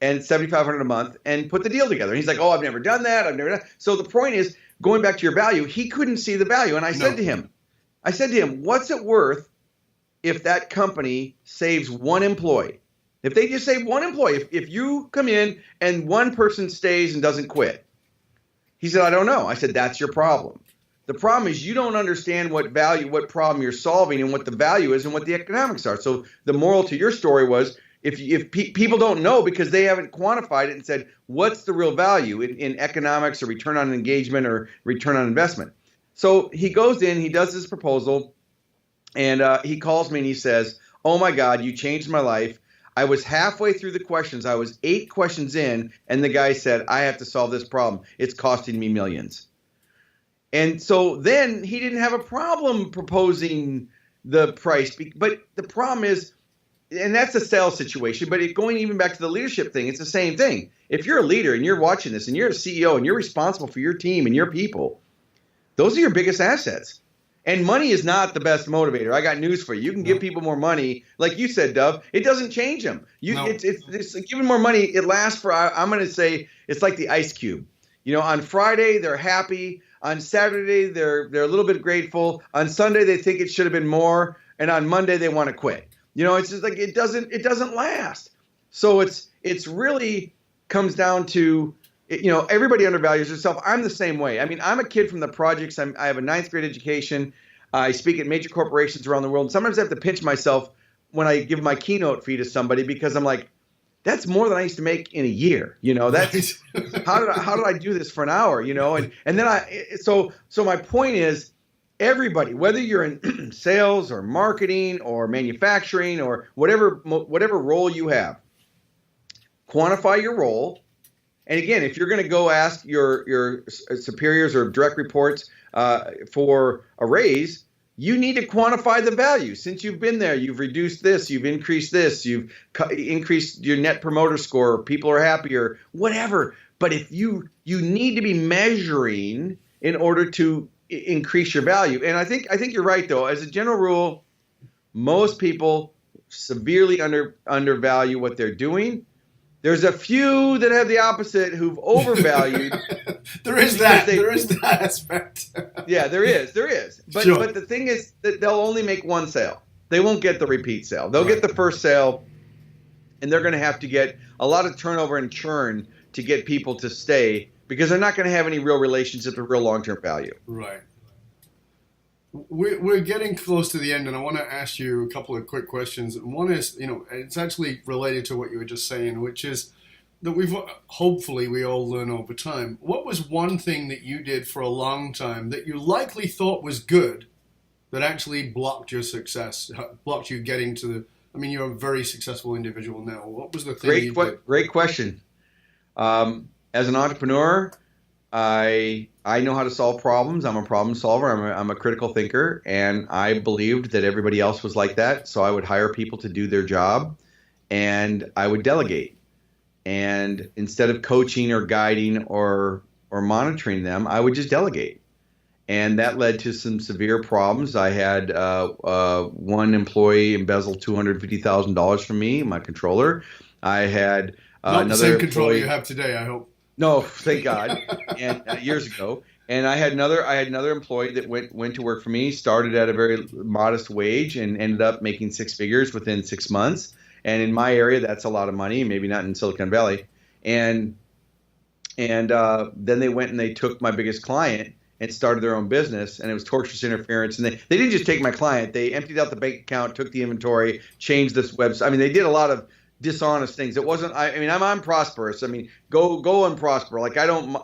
and $7,500 a month and put the deal together. And he's like, oh, I've never done that. So the point is, going back to your value, he couldn't see the value. And I said to him, what's it worth if that company saves one employee? If they just save one employee, if you come in and one person stays and doesn't quit. He said, I don't know. I said, that's your problem. The problem is you don't understand what problem you're solving and what the value is and what the economics are. So the moral to your story was, if people don't know because they haven't quantified it and said, what's the real value in economics or return on engagement or return on investment? So he goes in, he does this proposal, and he calls me and he says, oh my God, you changed my life. I was halfway through the questions. I was 8 questions in, and the guy said, I have to solve this problem. It's costing me millions. And so then he didn't have a problem proposing the price. But the problem is, and that's a sales situation, but going even back to the leadership thing, it's the same thing. If you're a leader and you're watching this and you're a CEO and you're responsible for your team and your people, those are your biggest assets. And money is not the best motivator. I got news for you. You can give people more money. Like you said, Dove, it doesn't change them. It's giving more money. It lasts for, I'm going to say, it's like the ice cube. You know, on Friday, they're happy. On Saturday, they're a little bit grateful. On Sunday, they think it should have been more. And on Monday, they want to quit. You know, it's just like it doesn't last. So it's really comes down to, you know, everybody undervalues themselves. I'm the same way. I mean, I'm a kid from the projects. I have a 9th grade education. I speak at major corporations around the world. And sometimes I have to pinch myself when I give my keynote fee to somebody because I'm like, that's more than I used to make in a year. You know, that's how did I do this for an hour? You know, and then so my point is, everybody, whether you're in sales or marketing or manufacturing or whatever role you have, quantify your role. And again, if you're going to go ask your superiors or direct reports for a raise, you need to quantify the value. Since you've been there, you've reduced this, you've increased this, you've increased your net promoter score, people are happier, whatever. But if you need to be measuring in order to increase your value. And I think you're right, though. As a general rule, most people severely undervalue what they're doing. There's a few that have the opposite who've overvalued. There is that aspect. Yeah, there is. But sure. But the thing is that they'll only make one sale. They won't get the repeat sale. They'll get the first sale, and they're going to have to get a lot of turnover and churn to get people to stay because they're not going to have any real relationship or real long-term value. Right. We're getting close to the end, and I want to ask you a couple of quick questions. One is, you know, it's actually related to what you were just saying, which is that hopefully we all learn over time. What was one thing that you did for a long time that you likely thought was good that actually blocked your success, blocked you getting to the, I mean, you're a very successful individual now. What was the thing Great question. As an entrepreneur, I know how to solve problems. I'm a problem solver. I'm a critical thinker, and I believed that everybody else was like that. So I would hire people to do their job, and I would delegate. And instead of coaching or guiding or monitoring them, I would just delegate. And that led to some severe problems. I had one employee embezzle $250,000 from me, my controller. I had not another the same controller employee, you have today, I hope. No, thank God. And years ago, and I had another employee that went to work for me. Started at a very modest wage and ended up making 6 figures within 6 months. And in my area, that's a lot of money. Maybe not in Silicon Valley. And then they went and they took my biggest client and started their own business, and it was tortious interference. And they didn't just take my client; they emptied out the bank account, took the inventory, changed this website. I mean, they did a lot of dishonest things. It wasn't. I mean, I'm prosperous. I mean, go and prosper. Like I don't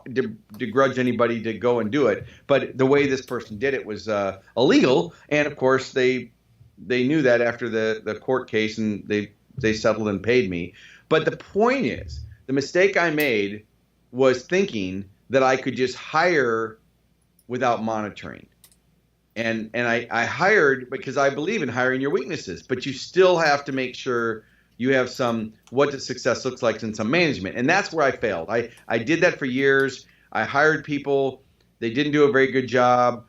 begrudge anybody to go and do it, but the way this person did it was illegal. And of course, they knew that after the court case, and they settled and paid me. But the point is, the mistake I made was thinking that I could just hire without monitoring. And I hired because I believe in hiring your weaknesses, but you still have to make sure you have some what does success looks like in some management. And that's where I failed. I did that for years. I hired people. They didn't do a very good job.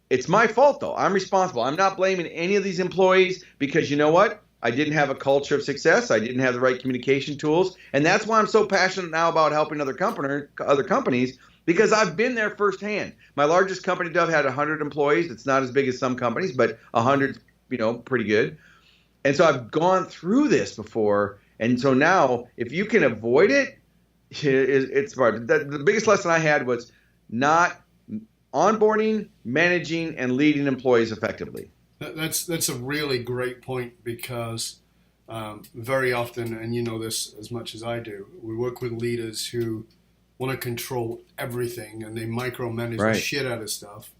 It's my fault, though. I'm responsible. I'm not blaming any of these employees because you know what? I didn't have a culture of success. I didn't have the right communication tools. And that's why I'm so passionate now about helping other companies, because I've been there firsthand. My largest company, Dove, had 100 employees. It's not as big as some companies, but 100, pretty good. And so I've gone through this before. And so now if you can avoid it, it's hard. The biggest lesson I had was not onboarding, managing, and leading employees effectively. That's a really great point, because very often, and you know this as much as I do, we work with leaders who want to control everything and they micromanage the shit out of stuff.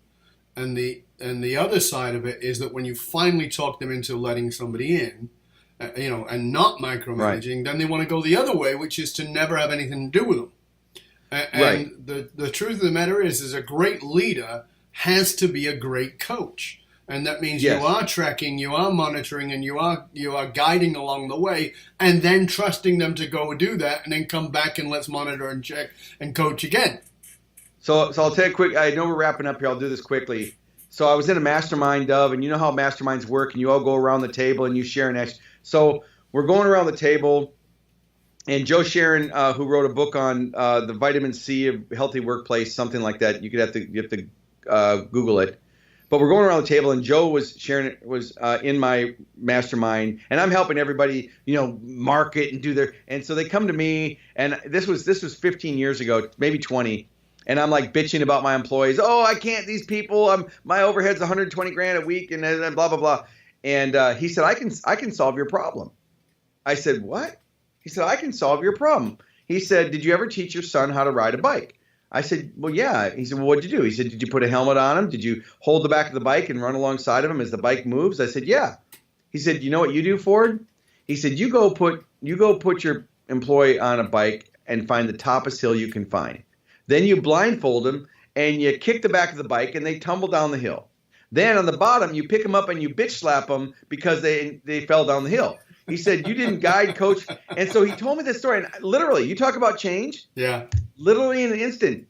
And the other side of it is that when you finally talk them into letting somebody in, and not micromanaging, then they want to go the other way, which is to never have anything to do with them. And the truth of the matter is a great leader has to be a great coach. And that means you are tracking, you are monitoring, and you are guiding along the way, and then trusting them to go do that, and then come back and let's monitor and check and coach again. So I'll take a quick. I know we're wrapping up here. I'll do this quickly. So I was in a mastermind, Dove, and you know how masterminds work, and you all go around the table and you share an extra. So we're going around the table, and Joe Sharon, who wrote a book on the vitamin C of healthy workplace, something like that. You have to Google it. But we're going around the table, and Joe was in my mastermind, and I'm helping everybody, market and do their. And so they come to me, and this was 15 years ago, maybe 20, and I'm like bitching about my employees. Oh, I can't. These people, my overhead's 120 grand a week, and blah blah blah. And he said, I can solve your problem. I said, what? He said, I can solve your problem. He said, did you ever teach your son how to ride a bike? I said, well, yeah. He said, well, what'd you do? He said, did you put a helmet on him? Did you hold the back of the bike and run alongside of him as the bike moves? I said, yeah. He said, you know what you do, Ford? He said, you go put your employee on a bike and find the toppest hill you can find. Then you blindfold them and you kick the back of the bike and they tumble down the hill. Then on the bottom, you pick them up and you bitch slap them because they fell down the hill. He said, you didn't guide, coach. And so he told me this story. And literally, you talk about change. Yeah. Literally in an instant,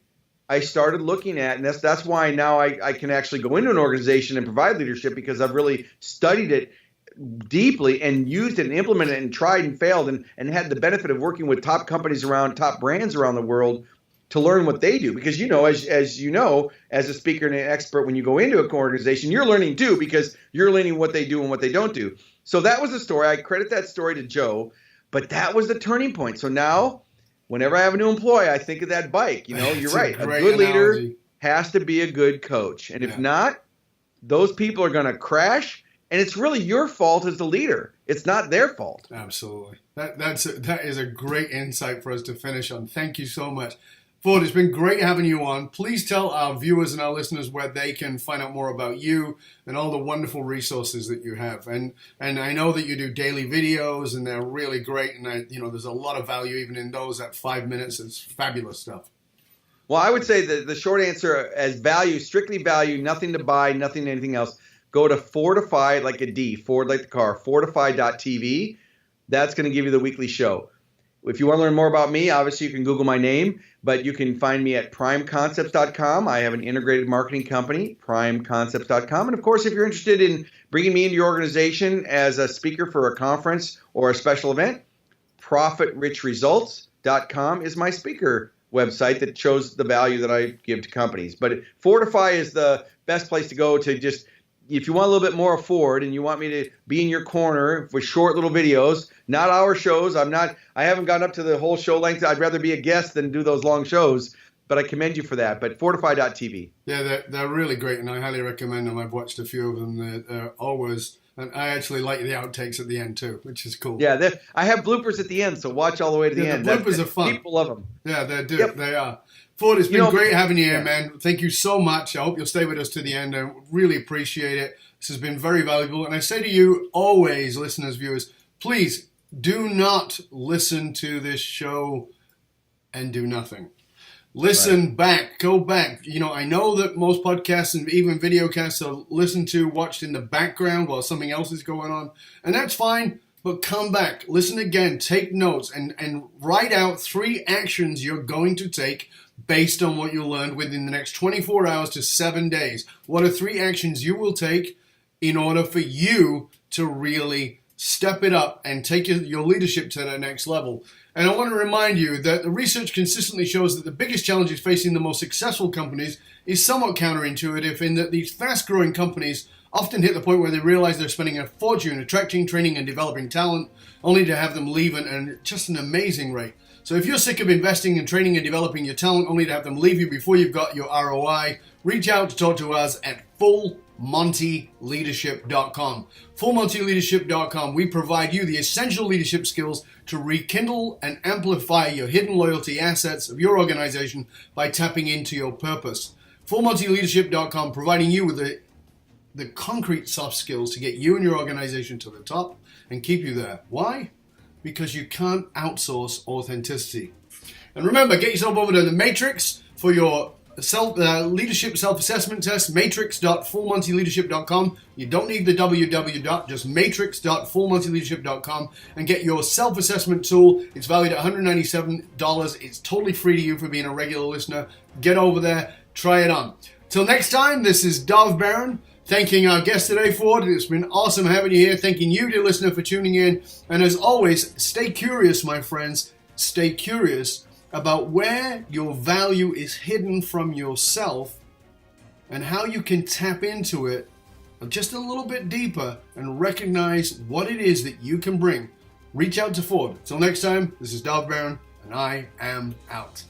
I started looking at, and that's why now I can actually go into an organization and provide leadership, because I've really studied it deeply and used it and implemented it and tried and failed and had the benefit of working with top companies top brands around the world to learn what they do. Because, as you know, as a speaker and an expert, when you go into an organization, you're learning too, because you're learning what they do and what they don't do. So that was the story. I credit that story to Joe, but that was the turning point. So now, whenever I have a new employee, I think of that bike. You're right. A good leader has to be a good coach. And if not, those people are going to crash. And it's really your fault as the leader. It's not their fault. Absolutely. That is a great insight for us to finish on. Thank you so much. Ford, it's been great having you on. Please tell our viewers and our listeners where they can find out more about you and all the wonderful resources that you have. And I know that you do daily videos, and they're really great. And there's a lot of value even in those at 5 minutes. It's fabulous stuff. Well, I would say that the short answer as value, strictly value, nothing to buy, nothing to anything else. Go to Fordify, like a D, Ford like the car, Fordify.tv. That's going to give you the weekly show. If you want to learn more about me, obviously you can Google my name, but you can find me at primeconcepts.com. I have an integrated marketing company, primeconcepts.com. And of course, if you're interested in bringing me into your organization as a speaker for a conference or a special event, profitrichresults.com is my speaker website that shows the value that I give to companies. But Fordify is the best place to go to just, if you want a little bit more of Ford and you want me to be in your corner with short little videos, not our shows. I haven't gotten up to the whole show length. I'd rather be a guest than do those long shows, but I commend you for that. But Fortify.tv. Yeah, they're really great, and I highly recommend them. I've watched a few of them. They're always, and I actually like the outtakes at the end too, which is cool. Yeah, I have bloopers at the end, so watch all the way to the end. The bloopers are fun. People love them. Yeah, they do. Yep. They are. Ford, it's been great having you here, man. Thank you so much. I hope you'll stay with us to the end. I really appreciate it. This has been very valuable. And I say to you always, listeners, viewers, please do not listen to this show and do nothing. Listen back, go back. I know that most podcasts and even videocasts are listened to, watched in the background while something else is going on. And that's fine, but come back, listen again, take notes, and write out 3 actions you're going to take based on what you learned within the next 24 hours to 7 days. What are 3 actions you will take in order for you to really step it up and take your leadership to the next level. And I want to remind you that the research consistently shows that the biggest challenges facing the most successful companies is somewhat counterintuitive, in that these fast-growing companies often hit the point where they realize they're spending a fortune attracting, training, and developing talent, only to have them leave at just an amazing rate. So if you're sick of investing in training and developing your talent only to have them leave you before you've got your ROI, reach out to talk to us at FullMontyLeadership.com. FullMontyLeadership.com. We provide you the essential leadership skills to rekindle and amplify your hidden loyalty assets of your organization by tapping into your purpose. FullMontyLeadership.com, providing you with the concrete soft skills to get you and your organization to the top and keep you there. Why? Because you can't outsource authenticity. And remember, get yourself over to the Matrix for your leadership self-assessment test, matrix.fullmontyleadership.com. You don't need the www, just matrix.fullmontyleadership.com, and get your self-assessment tool. It's valued at $197. It's totally free to you for being a regular listener. Get over there, try it on. Till next time, this is Dov Baron, thanking our guest today, Ford. It's been awesome having you here. Thanking you, dear listener, for tuning in. And as always, stay curious, my friends. Stay curious about where your value is hidden from yourself and how you can tap into it just a little bit deeper and recognize what it is that you can bring. Reach out to Ford. Till next time, this is Dov Baron, and I am out.